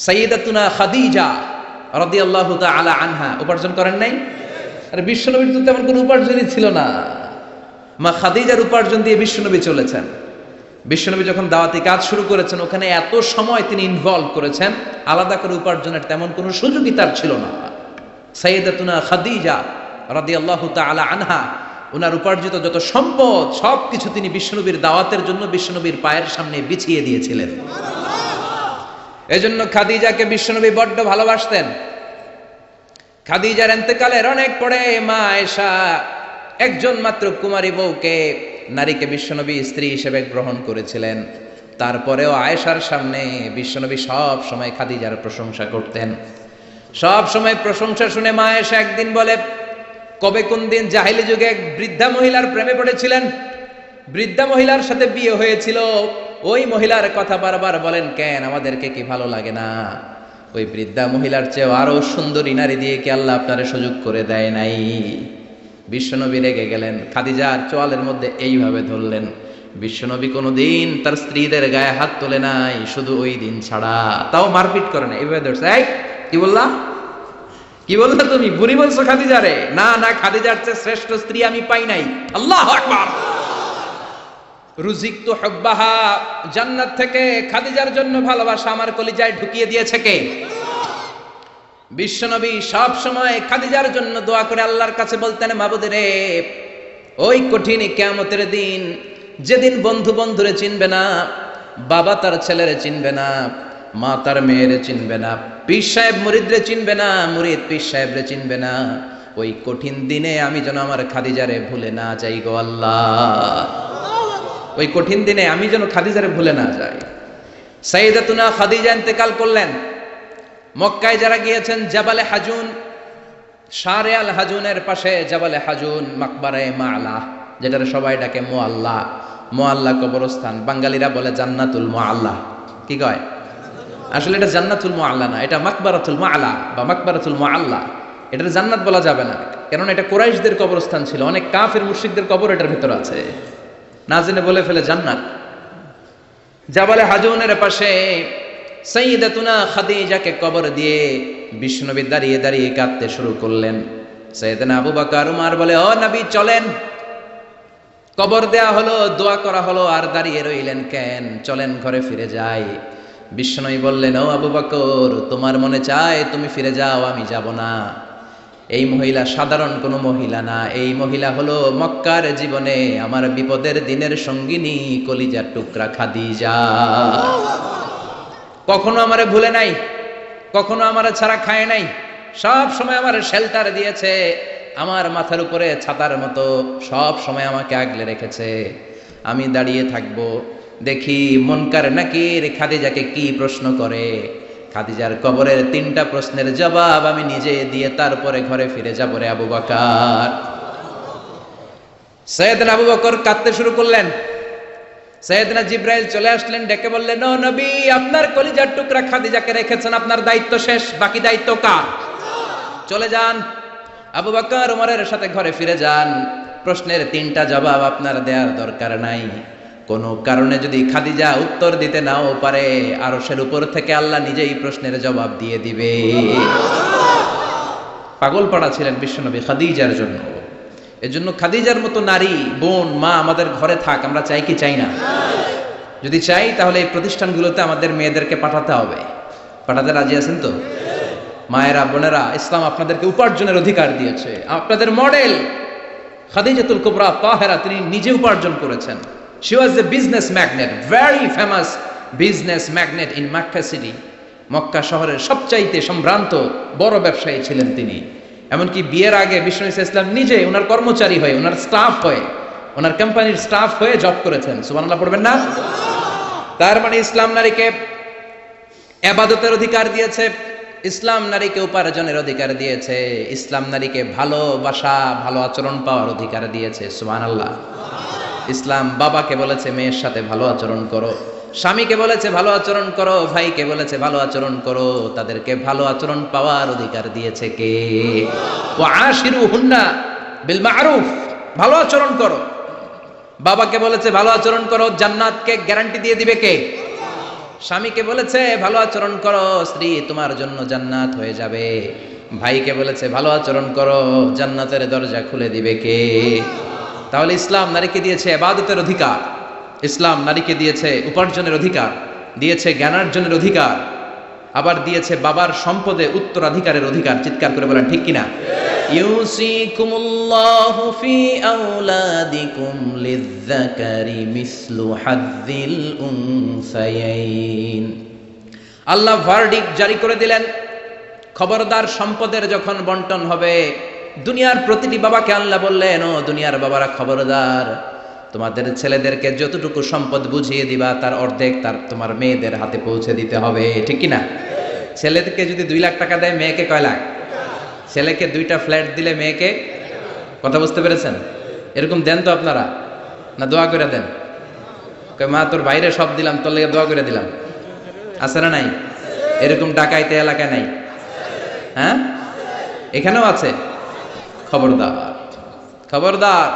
সাইয়্যিদাতুনা খাদিজা রাদিয়াল্লাহু তাআলা আনহা উপার্জন করেন নাই? আর বিশ্বনবীর তো তেমন কোনো উপার্জনই ছিল না। মা খাদিজার উপার্জন দিয়ে বিশ্বনবী চলেছেন। বিশ্বনবী যখন দাওয়াতি কাজ শুরু করেছেন, ওখানে এত সময় তিনি ইনভলভ করেছেন, আলাদা করে উপার্জনের তেমন কোনো সুযোগই তার ছিল না। সাইয়্যিদাতুনা খাদিজা রাদিয়াল্লাহু তাআলা আনহা, ওনার উপার্জিত যত সম্পদ সবকিছু তিনি বিশ্বনবীর দাওয়াতের জন্য বিশ্বনবীর পায়ের সামনে বিছিয়ে দিয়েছিলেন। এজন্য খাদিজাকে বিশ্বনবী বড্ড ভালোবাসতেন। খাদিজার ইন্তেকালের অনেক পরে মা আয়েশা একজন মাত্র কুমারী বউকে, নারীকে বিশ্বনবী স্ত্রী হিসেবে গ্রহণ করেছিলেন। তারপরেও আয়েশার সামনে বিশ্বনবী সব সময় খাদিজার প্রশংসা করতেন। সব সময় প্রশংসা শুনে মা আয়েশা একদিন বলে, কবে কোন দিন জাহেলি যুগে এক বৃদ্ধা মহিলার প্রেমে পড়েছিলেন, বৃদ্ধা মহিলার সাথে বিয়ে হয়েছিল, ওই মহিলার কথা বারবার বলেন কেন, আমাদেরকে কি ভালো লাগে না? ওই বৃদ্ধা মহিলার চেয়ে আরো সুন্দরী নারী দিয়ে কি আল্লাহ আপনারে সুযোগ করে দেয় নাই? বিশ্বনবী রেগে গেলেন, খাদিজার চোয়ালের মধ্যে এইভাবে ধরলেন। বিশ্বনবী কোনোদিন তার স্ত্রীদের গায়ে হাত তোলে নাই, শুধু ওই দিন ছাড়া। তাও মারপিট করে না, এইভাবে ধরছে। এই কি বললা, কি বললা তুমি? বুড়ি বলছো খাদিজারে? না না, খাদিজার চেয়ে শ্রেষ্ঠ স্ত্রী আমি পাই নাই। আল্লাহু আকবার। রুজিকতু হুব্বাহা, জান্নাত থেকে খাদিজার জন্য ভালোবাসা আমার কলিজায় ঢুকিয়ে দিয়েছে কে? বিশ্বনবী সব সময় খাদিজার জন্য দোয়া করে আল্লাহর কাছে বলতেন, মাবুদ রে, ওই কঠিন কিয়ামতের দিন, যেদিন বন্ধু বন্ধুরে চিনবে না, বাবা তার ছেলেরে চিনবে না, মা তার মেয়েরে চিনবে না, পীর সাহেব মুরিদরে চিনবে না, মুরিদ পীর সাহেবরে চিনবে না, ওই কঠিন দিনে আমি যেন আমার খাদিজারে ভুলে না যাই গো আল্লাহ। ওই কঠিন দিনে আমি যেন খাদিজারে ভুলে না যাই। সাইয়্যিদাতুনা খাদিজা ইন্তেকাল করলেন। মক্কায় যারা গিয়েছেন, জাবালে হাজুন, শারে আল হাজুনের পাশে জাবালে হাজুন মাকবারায়ে মাআলা, যেটারে সবাই ডাকে মুআল্লা, মুআল্লা কবরস্থান, বাঙালিরা বলে জান্নাতুল মুআল্লা। কি কয়? আসলে এটা জান্নাতুল মুআল্লা না, এটা মাকবারাতুল মাআলা বা মাকবারাতুল মুআল্লা। এটার জান্নাত বলা যাবে না, কারণ এটা কুরাইশদের কবরস্থান ছিল, অনেক কাফির মুশরিকদের কবর এটার ভিতরে আছে, না জেনে বলে ফেলে জান্নাত। জাবালে হাজুনের পাশে সাইয়্যিদাতুনা খাদিজাকে কবর দিয়ে বিশ্বনবী দাঁড়িয়ে দাঁড়িয়ে কাঁদতে শুরু করলেন। সাইয়েদনা আবু বকর উমর বলে, ও নবী চলেন। কবর দেয়া হলো, দোয়া করা হলো, আর দাঁড়িয়ে রইলেন কেন? চলেন ঘরে ফিরে যাই। বিশ্বনবী বললেন, ও আবু বকর, তোমার মনে চায় তুমি ফিরে যাও, আমি যাব না। এই মহিলা সাধারণ কোনো মহিলা না, এই মহিলা হলো মক্কার জীবনে আমার বিপদের দিনের সঙ্গিনী, কলিজার টুকরা খাদিজা। কখনো আমারে ভুলে নাই, কখনো আমারে ছাড়া খায় নাই, সব সময় আমার শেল্টার দিয়েছে, আমার মাথার উপরে ছাতার মতো সব সময় আমাকে আগলে রেখেছে। আমি দাঁড়িয়ে থাকবো, দেখি মুনকার নাকির খাদিজাকে কি প্রশ্ন করে। খাদিজার কবরের 3টা প্রশ্নের জবাব আমি নিজে দিয়ে তারপরে ঘরে ফিরে যাব রে আবু বকর। সাইয়েদনা আবু বকর কাঁদতে শুরু করলেন। সাইয়েদনা জিবরাইল চলে আসলেন, ডেকে বললেন, ও নবী, আপনার কলিজার টুকরা খাদিজাকে রেখেছেন, আপনার দায়িত্ব শেষ, বাকি দায়িত্ব কার? চলে যান, আবু বকর ওমরের সাথে ঘরে ফিরে যান। প্রশ্নের 3টা জবাব আপনার দেওয়ার দরকার নাই। কোন কারণে যদি খাদিজা উত্তর দিতে নাও পারে, আরশের উপর থেকে আল্লাহ নিজেই প্রশ্নের জবাব দিয়ে দিবে। পাগল পাড়া ছিলেন বিশ্বনবী খাদিজার জন্য। এজন্য খাদিজার মতো নারী, বোন, মা আমাদের ঘরে থাক, আমরা চাই কি চাই না? যদি চাই তাহলে এই প্রতিষ্ঠানগুলোতে আমাদের মেয়েদেরকে পাঠাতে হবে। পাঠাতে রাজি আছেন তো? মায়েরা, বোনেরা, ইসলাম আপনাদেরকে উপার্জনের অধিকার দিয়েছে। আপনাদের মডেল খাদিজাতুল কুবরা তাহেরা, তিনি নিজে উপার্জন করেছেন। She was a business magnate, very famous business magnate in Makkah city. Mecca শহরের সবচাইতে সম্ভ্রান্ত বড় ব্যবসায়ী ছিলেন তিনি। এমনকি বিয়ের আগে বিশ্বনবী সাল্লাল্লাহু আলাইহি ওয়াসাল্লাম নিজে ওনার কর্মচারী হয়ে, ওনার স্টাফ হয়ে, ওনার কোম্পানির স্টাফ হয়ে জব করেছেন। সুবহানাল্লাহ পড়বেন না? তার মানে ইসলাম নারীকে ইবাদতের অধিকার দিয়েছে, ইসলাম নারীকে উপার্জনের অধিকার দিয়েছে, ইসলাম নারীকে ভালোবাসা, ভালো আচরণ পাওয়ার অধিকার দিয়েছে। সুবহানাল্লাহ। ইসলাম বাবাকে বলেছে মেয়ের সাথে ভালো আচরণ করো, স্বামীকে বলেছে ভালো আচরণ করো, ভাইকে বলেছে ভালো আচরণ করো, তাদেরকে ভালো আচরণ পাওয়ার অধিকার দিয়েছে কে? ওয়া আশিরুহুন্না বিল মা'রুফ, ভালো আচরণ করো। বাবাকে বলেছে ভালো আচরণ করো, জান্নাতকে গ্যারান্টি দিয়ে দিবে কে? স্বামীকে বলেছে ভালো আচরণ করো, স্ত্রী তোমার জন্য জান্নাত হয়ে যাবে। ভাইকে বলেছে ভালো আচরণ করো, জান্নাতের দরজা খুলে দিবে কে? তাহলে ইসলাম নারীকে দিয়েছে ইবাদতের অধিকার, ইসলাম নারীকে দিয়েছে উপার্জনের অধিকার, দিয়েছে জ্ঞানার্জনের অধিকার, আবার দিয়েছে বাবার সম্পদে উত্তরাধিকারের অধিকার। চিৎকার করে বলেন ঠিক কিনা? ইউসিকুমুল্লাহু ফি আওলাদিকুম লিযযাকারি মিসলু হাযযিল উনসায়াইন। আল্লাহ ভার্ডিক্ট জারি করে দিলেন, খবরদার সম্পদের যখন বন্টন হবে, দুনিয়ার প্রতিটি বাবাকে আল্লাহ বললেন, ও দুনিয়ার বাবারা খবরদার, তোমাদের ছেলেদেরকে যতটুকু সম্পদ বুঝিয়ে দিবা তার অর্ধেক তোমার মেয়েদের হাতে পৌঁছে দিতে হবে। ঠিক কিনা? ছেলেকে যদি 2 লাখ টাকা দেয়, মেয়েকে কয় লাখ? ছেলেকে 2টা ফ্ল্যাট দিলে মেয়েকে, কথা বুঝতে পেরেছেন? এরকম দেন তো আপনারা, না দোয়া করে দেন? মা তোর বাইরে সব দিলাম, তোর লেগে দোয়া করে দিলাম, আছে না নাই? এরকম ডাকাইতে এলাকায় নাই? হ্যাঁ, এখানেও আছে। খবরদার, খবরদার।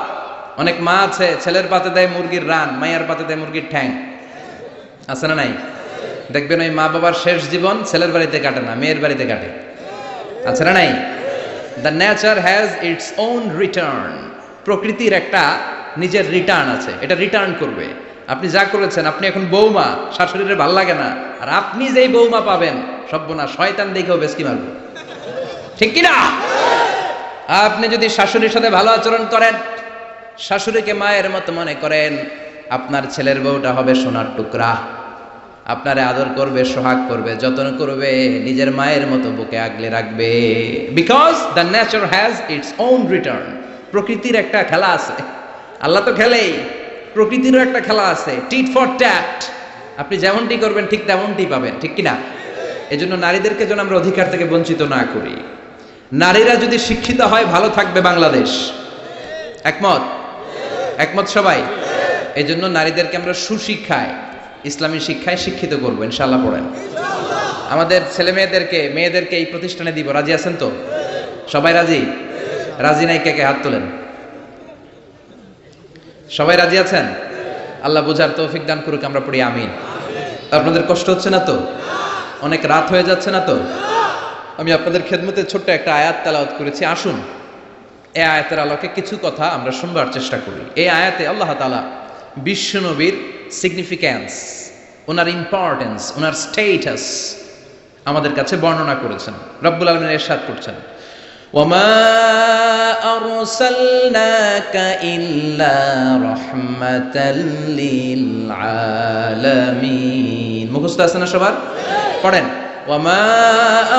অনেক মা আছে ছেলের পাতে দেয় মুরগির রান, মায়ের পাতে দেয় মুরগির ঠ্যাং, আছে না নাই? দেখবেন ওই মা বাবার শেষ জীবন ছেলের বাড়িতে কাটে না, মেয়ের বাড়িতে কাটে, আছে না নাই? The nature has its own return. প্রকৃতির একটা নিজের রিটার্ন আছে, এটা রিটার্ন করবে। আপনি যা করেছেন, আপনি এখন বৌমা, শাশুড়ির ভাল লাগে না, আর আপনি যেই বৌমা পাবেন, সর্বনাশ, শয়তান দেখেও বেশকি মারবে। ঠিক কিনা? আপনি যদি শাশুড়ির সাথে ভালো আচরণ করেন, শাশুড়িকে মায়ের মতো মনে করেন, আপনার ছেলের বউটা হবে সোনার টুকরা, আপনারে আদর করবে, সোহাগ করবে, যত্ন করবে, নিজের মায়ের মতো বুকে আগলে রাখবে। Because the nature has its own return. প্রকৃতির একটা খেলা আছে, আল্লাহ তো খেলেই, প্রকৃতিরও একটা খেলা আছে, টিট ফর ট্যাট। আপনি যেমনটি করবেন ঠিক তেমনটি পাবেন। ঠিক কিনা? এজন্য নারীদেরকে যেন আমরা অধিকার থেকে বঞ্চিত না করি। নারীরা যদি শিক্ষিত হয়, ভালো থাকবে বাংলাদেশ। একমত? একমত সবাই? এই জন্য নারীদেরকে আমরা সুশিক্ষায়, ইসলামী শিক্ষায় শিক্ষিত করবো ইনশাআল্লাহ। পড়েন, আমাদের ছেলে মেয়েদেরকে এই প্রতিষ্ঠানে দিব। রাজি আছেন তো? সবাই রাজি? রাজি নাই কে কে হাত তোলেন? সবাই রাজি আছেন? আল্লাহ বুঝার তৌফিক দান করুক, আমরা পড়ি আমিন। আপনাদের কষ্ট হচ্ছে না তো? অনেক রাত হয়ে যাচ্ছে না তো? আমি আপনাদের খেদমতে ছোট্ট একটা আয়াত তেলাওয়াত করেছি। আসুন এই আয়াতের আলোকে কিছু কথা আমরা শুনবার চেষ্টা করি। এই আয়াতে আল্লাহ তাআলা বিশ্বনবীর সিগনিফিক্যান্স, ওনার ইম্পর্টেন্স, ওনার স্টেটাস আমাদের কাছে বর্ণনা করেছেন। রব্বুল আলামিন ইরশাদ করছেন, ওয়ামা আরসালনাকা ইল্লা রাহমাতাল লিল আলামিন। মুখস্থ আছে না সবার? পড়েন, ওয়ামা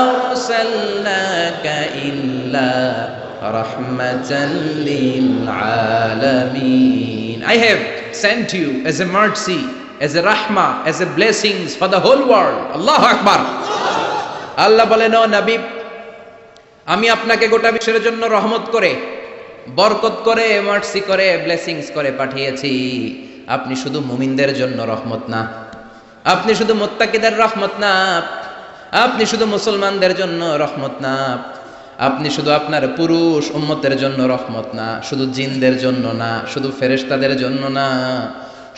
আরসালনাকা ইল্লা রাহমাতাল লিল আলামিন। I have sent you as a mercy, as a rahmah, as a blessings for the whole world. Allahu Akbar. আল্লাহ বলেন, ও নবী, আমি আপনাকে গোটা বিশ্বের জন্য রহমত করে, বরকত করে, মার্সি করে, ব্লেসিংস করে পাঠিয়েছি। আপনি শুধু মুমিনদের জন্য রহমত না, আপনি শুধু মুত্তাকিদের রহমত না, আপনি শুধু মুসলমানদের জন্য রহমত না, আপনি শুধু আপনার পুরুষ উম্মতের জন্য রহমত না, শুধু জিনদের জন্য না, শুধু ফেরেশতাদের জন্য না,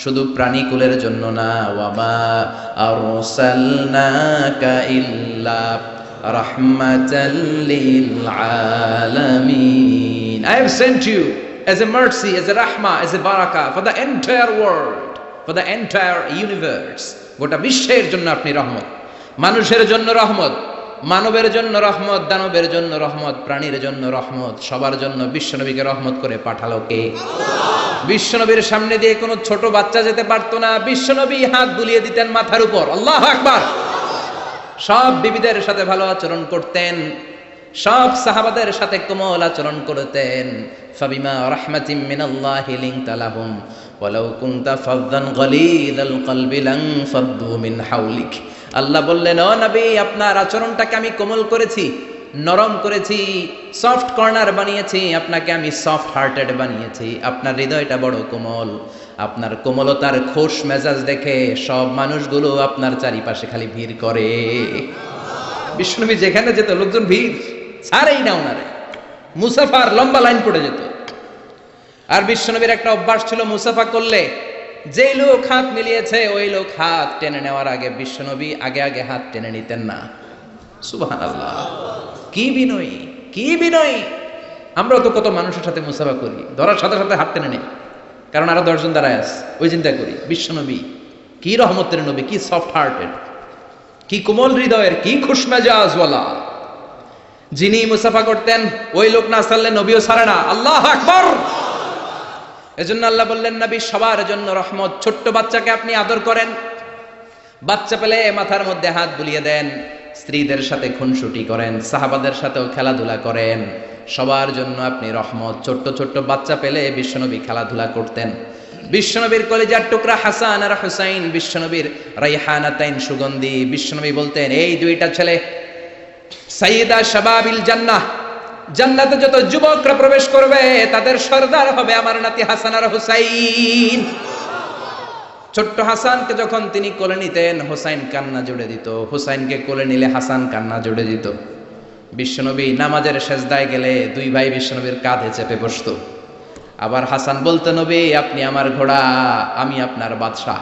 শুধু প্রাণীকুলের জন্য না। ওয়ামা আরসালনাকা ইল্লা রাহমাতাল লিল আলামিন। I have sent you as a mercy, as a rahmah, as a barakah for the entire world, for the entire universe. গোটা বিশ্বের জন্য আপনি রহমত, মানুষের জন্য রহমত, মানবের জন্য রহমত, দানবের জন্য রহমত, প্রাণীর জন্য রহমত, সবার জন্য বিশ্বনবীকে রহমত করে পাঠালো কে? বিশ্বনবীর সামনে দিয়ে কোনো ছোট বাচ্চা যেতে পারতো না, বিশ্বনবী হাত বুলিয়ে দিতেন মাথার উপর। আল্লাহু আকবার। সব বিবিদের সাথে ভালো আচরণ করতেন, সব সাহাবাদের সাথে কোমল আচরণ করতেন। ফাবিমা রাহমাতিম মিনাল্লাহি লিনতা লাহুম ওয়ালাউ কুনতা ফাযযান গালিযাল কলবি লান ফাদ্দু মিন হাওলিক। আল্লাহ বললেন, ও নবী, আপনার আচরণটাকে আমি কোমল করেছি, নরম করেছি, সফট কর্নার বানিয়েছি, আপনাকে আমি সফট হার্টেড বানিয়েছি। আপনার হৃদয়টা বড় কোমল, আপনার কোমলতার খোশ মেজাজ দেখে সব মানুষগুলো আপনার চারিপাশে খালি ভিড় করে। বিশ্বনবী যেখানে যেত লোকজন ভিড় ছাড়েই না ওনারে, মুসাফার লম্বা লাইন পড়ে যেত। আর বিশ্বনবীর একটা অভ্যাস ছিল, মুসাফা করলে যেই লোক হাত মিলিয়েছে ওই লোক হাত টেনে নেওয়ার আগে বিশ্বনবী আগে আগে হাত টেনে নিতেন না। সুবহানাল্লাহ, কি বিনয়ী, কি বিনয়ী! আমরা তো কত মানুষের সাথে মুসাফা করি, ধরার সাথে সাথে হাত টেনে নেই, কারণ আরো 10 জন দাঁড়ায় আছে, ওই চিন্তা করি। বিশ্বনবী কি রহমতের নবী, কি সফট হার্টেড, কি কোমল হৃদয়ের, কি খুশমেজাজওয়ালা। যিনি মুসাফা করতেন ওই লোক না ছাড়লে নবীও ছাড়ে না। আল্লাহু আকবার! এজন্য আল্লাহ বললেন নবী সবার জন্য রহমত। ছোট্ট বাচ্চাকে আপনি আদর করেন, বাচ্চা পেলে মাথার মধ্যে হাত বুলিয়ে দেন, স্ত্রীদের সাথে খুনসুটি করেন, সাহাবাদের সাথেও খেলাধুলা করেন, সবার জন্য আপনি রহমত। ছোট্ট ছোট্ট বাচ্চা পেলে বিশ্বনবী খেলাধুলা করতেন। বিশ্বনবীর কলিজার টুকরা হাসান আর হুসাইন, বিশ্বনবীর রাইহানাতাইন সুগন্ধি। বিশ্বনবী বলতেন এই দুইটা ছেলে সাইয়্যিদা শাবাবিল জান্নাহ, জান্নাতে যত যুবকরা প্রবেশ করবে তাদের সর্দার হবে আমার নাতি হাসান আর হুসাইন। ছোট্ট হাসানকে যখন তিনি কোলে নিতেন হুসাইন কান্না জুড়ে দিত, হুসাইনকে কোলে নিলে হাসান কান্না জুড়ে দিত। বিশ্বনবী নামাজের সেজদায় গেলে দুই ভাই বিশ্বনবীর কাঁধে চেপে বসতো। আবার হাসান বলতো নবী আপনি আমার ঘোড়া, আমি আপনার বাদশাহ,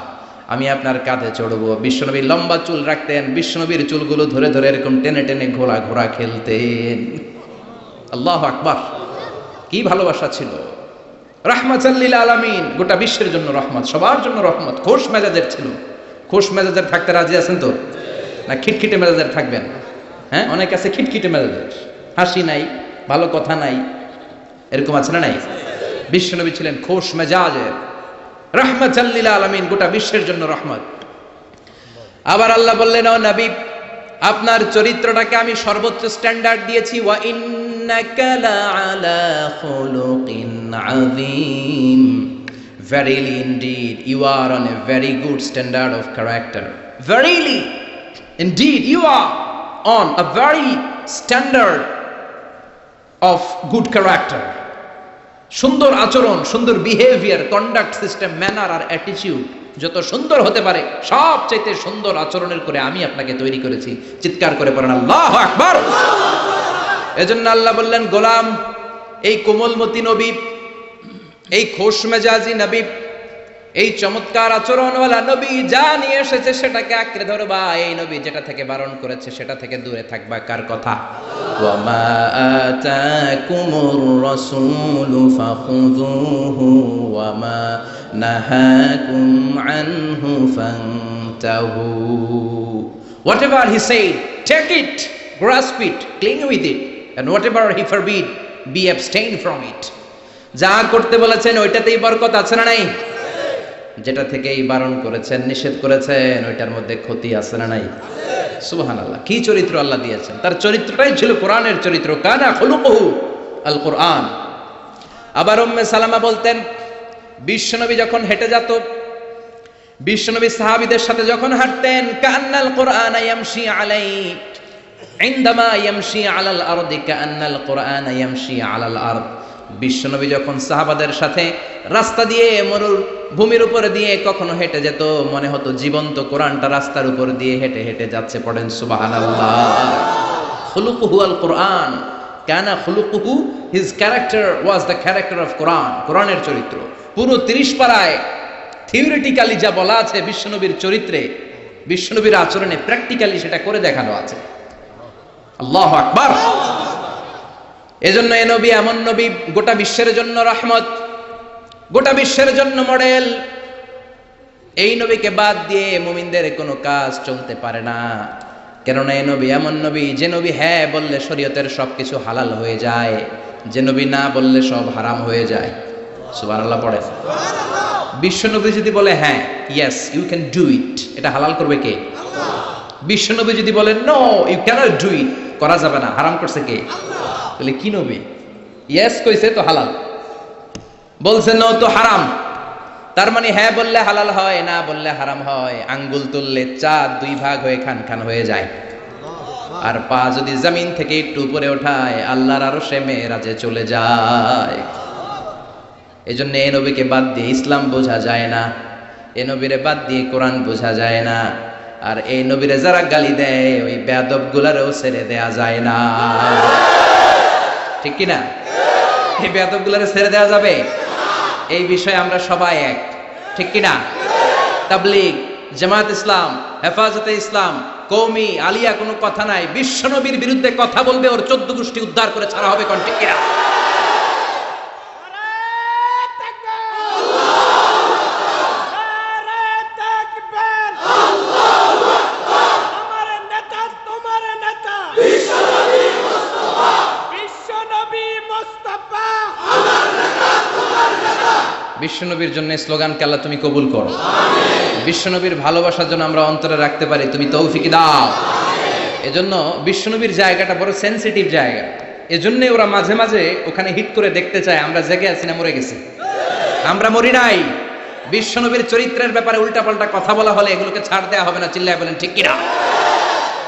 আমি আপনার কাঁধে চড়বো। বিশ্বনবী লম্বা চুল রাখতেন, বিশ্বনবীর চুলগুলো ধরে ধরে এরকম টেনে টেনে ঘোড়া ঘোড়া খেলতেন। আল্লাহু আকবার! কি ভালোবাসা ছিল। রাহমাতাল লিল আলামিন, গোটা বিশ্বের জন্য রহমত, সবার জন্য রহমত। খোশ মেজাজের ছিল। খোশ মেজাজের থাকতে রাজি আছেন তো, না খিটখিটে মেজাজের থাকবেন? হ্যাঁ, অনেক আছে খিটখিটে মেজাজের, হাসি নাই, ভালো কথা নাই, এরকম আছে না নাই? বিশ্বনবী ছিলেন খোশ মেজাজের, রাহমাতাল লিল আলামিন, গোটা বিশ্বের জন্য রহমত। আবার আল্লাহ বললেন ও নবী আপনার চরিত্রটাকে আমি সর্বোচ্চ স্ট্যান্ডার্ড দিয়েছি। ওয়া ইন্নাকা লাআলা খুলুকিন আযীম, verily indeed you are on a very good standard of character. Verily indeed you are on a very standard of good character. সুন্দর আচরণ, সুন্দর বিহেভিয়ার, কন্ডাক্ট সিস্টেম, ম্যানার আর অ্যাটিটিউড যত সুন্দর হতে পারে সবচাইতে সুন্দর আচরণের করে আমি আপনাকে তৈরি করেছি। চিৎকার করে পড়েন আল্লাহু আকবার! এজন্য আল্লাহ বললেন গোলাম, এই কোমলমতি নবী, এই খোশ মেজাজি নবী, এই চমৎকার আচরণওয়ালা নবী যা নিয়ে এসেছে সেটাকে আঁকড়ে ধরবা। এই নবী যেটা থেকে বারণ করেছে সেটা থেকে দূরে থাকবা। কার কথা? ওয়া মা আতাকুমুর রাসূলু ফাখুযুহু ওয়া মা নাহাকুম আনহু ফান্তাহু। Whatever he said, take it, grasp it, cling with it, and whatever he forbid, be abstain from it. যা করতে বলেছেন ওইটাতেই বরকত আছে না নাই? যেটা থেকেই বারণ করেছেন, নিষেধ করেছেন, ওইটার মধ্যে ক্ষতি আছে না নাই? সুবহানাল্লাহ! কি চরিত্র আল্লাহ দিয়েছেন! তার চরিত্রটাই ছিল কোরআনের চরিত্র। কানা খুলুকুহু আল কোরআন। আবার উম্মে সালামা বলতেন বিশ্বনবী যখন হেঁটে যেত, বিশ্বনবী সাহাবীদের সাথে যখন হাঁটতেন, কান্নাল কোরআন ইয়ামশি আলাই, ইনদামা ইয়ামশি আলাল আরদি কান্নাল কোরআন ইয়ামশি আলাল আরদ। বিশ্বনবী যখন সাহাবাদের সাথে রাস্তা দিয়ে, মরুর ভূমির উপরে দিয়ে কখনো হেঁটে যেত, মনে হতো জীবন্ত কোরআনটা রাস্তার উপর দিয়ে হেঁটে হেঁটে যাচ্ছে। পড়েন সুবহানাল্লাহ! খুলুকুহু আল কোরআন, কানা খুলুকুহু, his character was the character of Quran. কোরআনের চরিত্র পুরো 30 পারায় থিওরিটিক্যালি যা বলা আছে বিশ্বনবীর চরিত্রে, বিশ্বনবীর আচরণে, প্র্যাকটিক্যালি সেটা করে দেখানো আছে। আল্লাহু আকবার! এজন্য এ নবী এমন নবী, গোটা বিশ্বের জন্য রহমত, গোটা বিশ্বের জন্য মডেল। এই নবীকে বাদ দিয়ে মুমিনদের কোনো কাজ চলতে পারে না। কেননা এই নবী এমন নবী, যে নবী হ্যাঁ বললে শরীয়তের সবকিছু হালাল হয়ে যায়, যে নবী না বললে সব হারাম হয়ে যায়। সুবহানাল্লাহ পড়ে। বিশ্বনবী যদি বলে হ্যাঁ, yes you can do it, এটা হালাল করবে কে? বিশ্বনবী যদি বলে no you can't do it, করা যাবে না, হারাম করছে কে? বলে কি নবী? ইয়েস কইছে তো হালাল, বলছে নো তো হারাম। তার মানে হ্যাঁ বললে হালাল হয়, না বললে হারাম হয়। আঙ্গুল তুললে চাঁদ 2 ভাগ হয়ে খান খান হয়ে যায়, আর পা যদি জমিন থেকে একটু উপরে ওঠায় আল্লাহর আরশে মেরাজে চলে যায়। এজন্য এই নবীকে বাদ দিয়ে ইসলাম বোঝা যায় না, এই নবীরে বাদ দিয়ে কোরআন বোঝা যায় না। আর এই নবীরে যারা গালি দেয় ওই বেয়াদবগুলারও ছেড়ে দেয়া যায় না। ঠিক কি না? এই বেয়াদবগুলারে ছেড়ে দেয়া যাবে? এই বিষয়ে আমরা সবাই এক। ঠিক কিনা? তাবলীগ, জামাত ইসলাম, হেফাজতে ইসলাম, কওমি, আলিয়া কোনো কথা নাই। বিশ্বনবীর বিরুদ্ধে কথা বলবে, ওর 14 গোষ্ঠী উদ্ধার করে ছাড়া হবে, কোন ঠিক কিনা? বিশ্বনবীর জন্য স্লোগানকে আল্লাহ তুমি কবুল করো। বিশ্বনবীর ভালোবাসার জন্য আমরা অন্তরে রাখতে পারি, তুমি তৌফিক দাও। এজন্য বিশ্বনবীর জায়গাটা বড় সেনসিটিভ জায়গা। এজন্যই ওরা মাঝে মাঝে ওখানে হিট করে দেখতে চায় আমরা জেগে আছি না মরে গেছি। আমরা মরি নাই। বিশ্বনবীর চরিত্রের ব্যাপারে উল্টাপাল্টা কথা বলা হলে এগুলোকে ছাড় দেওয়া হবে না। চিল্লায় বলেন ঠিক কিনা?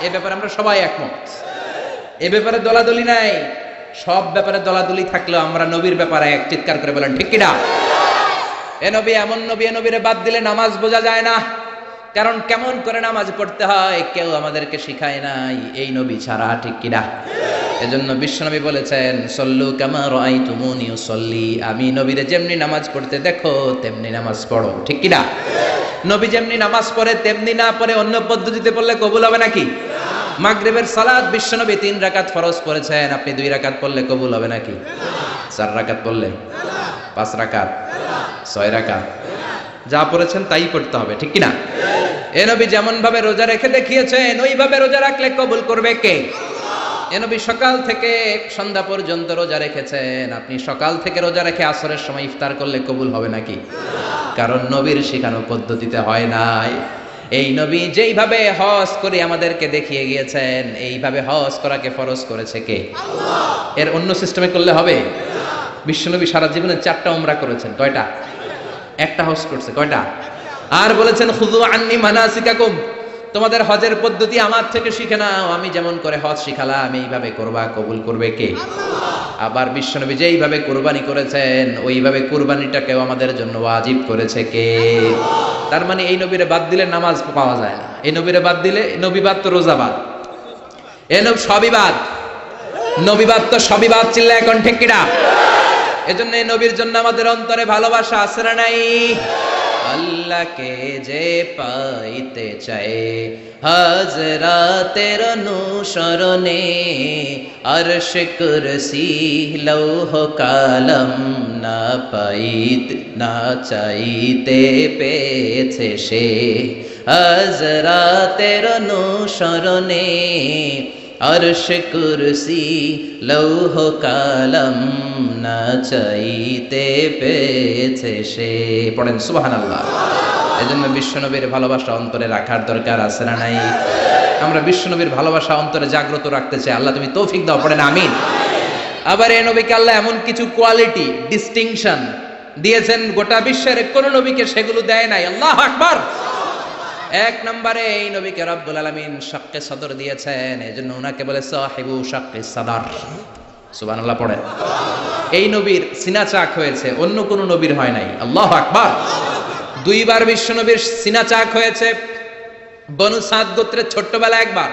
এ ব্যাপারে আমরা সবাই একমত। এ ব্যাপারে দলাদলি নাই। সব ব্যাপারে দলাদলি থাকলেও আমরা নবীর ব্যাপারে এক, চিৎকার করে বলেন ঠিক কিনা? এ নবী এমন নবী, এ নবীরে বাদ দিলে নামাজ বোঝা যায় না। কারণ কেমন করে নামাজ পড়তে হয় কেউ আমাদেরকে শিখায় নাই এই নবী ছাড়া, ঠিক কিনা? এজন্য বিশ্বনবী বলেছেন, সল্লু কামা রাআইতুমুনি উসাল্লি, আমি নবীরে যেমনি নামাজ পড়তে দেখো তেমনি নামাজ পড়ো, ঠিক কিনা? নবী যেমনি নামাজ পড়ে তেমনি না পড়ে অন্য পদ্ধতিতে পড়লে কবুল হবে নাকি? মাগরিবের সালাত বিশ্বনবী 3 রাকাত ফরজ পড়েছেন, আপনি 2 রাকাত পড়লে কবুল হবে নাকি? 4 রাকাত পড়লে, 5 রাকাত, 6 রাকাত, যা পড়েছেন তাই পড়তে হবে, ঠিক কিনা? এ নবী যেমন ভাবে রোজা রেখে দেখিয়েছেন ওইভাবে রোজা রাখলে কবুল করবে কে? এ নবী সকাল থেকে সন্ধ্যা পর্যন্ত রোজা রেখেছেন, আপনি সকাল থেকে রোজা রেখে আসরের সময় ইফতার করলে কবুল হবে নাকি? কারণ নবীর শেখানো পদ্ধতিতে হয় নাই। এই নবী যেইভাবে হজ করে আমাদেরকে দেখিয়ে গিয়েছেন এইভাবে হজ করাকে ফরজ করেছে কে? আল্লাহ। এর অন্য সিস্টেমে করলে হবে? বিশ্বনবী সারা জীবনে 4টা উমরা করেছেন, কয়টা? একটা হজ করছে, কয়টা? আর বলেছেন খুযু আন্নী মানাসিকাকুম, তোমাদের হজের পদ্ধতি আমার থেকে শিখে নাও, আমি যেমন করে হজ শিখালাম এইভাবে করবা, কবুল করবে কে? আবার বিশ্বনবী যেইভাবে কুরবানি করেছেন ওইভাবে কুরবানিটাকেও আমাদের জন্য ওয়াজিব করেছে কে? তার মানে এই নবীরে বাদ দিলে নামাজ পাওয়া যায় না। এই নবীরে বাদ দিলে, নবী বাদ তো রোজা বাদ, এ নবী সবই বাদ, নবী বাদ তো সবই বাদ, চিল্লা এখন ঠিক কিনা? এজন্য এই নবীর জন্য আমাদের অন্তরে ভালোবাসা আছে না নাই? আল্লাহকে যে পাইতে চায় হাজরাতের অনুসরণে, আরশ কুরসি লৌহ কালাম না পাইত না চাইতে পেয়েছে সে, হাজরাতের অনুসরণে আরশ কুরসি লৌহ কালাম না চাইতে পেয়েছে সে। পড়েন সুবহানাল্লাহ। এজন্য বিশ্বনবীর ভালোবাসা অন্তরে রাখার দরকার আছে না নাই? আমরা বিশ্বনবীর ভালোবাসা অন্তরে জাগ্রত রাখতে চাই, আল্লাহ তুমি তৌফিক দাও, পড়েন আমিন। আবার এই নবীকে আল্লাহ এমন কিছু কোয়ালিটি, ডিস্টিংশন দিয়েছেন গোটা বিশ্বের কোন নবীকে সেগুলো দেয় নাই। আল্লাহু আকবার। 1 নম্বরে এই নবীকে রব্বুল আলামিন শাক্কে সদর দিয়েছেন, এজন্য উনাকে বলে সাহিবু শাক্কে সদর। সুবহানাল্লাহ পড়েন। এই নবীর সিনা চাক হয়েছে, অন্য কোন নবীর হয় নাই। আল্লাহু আকবার। 2 বার বিশ্ব নবীর সিনা চাক হয়েছে। বনু সাদ গোত্রের ছোট্টবেলা একবার,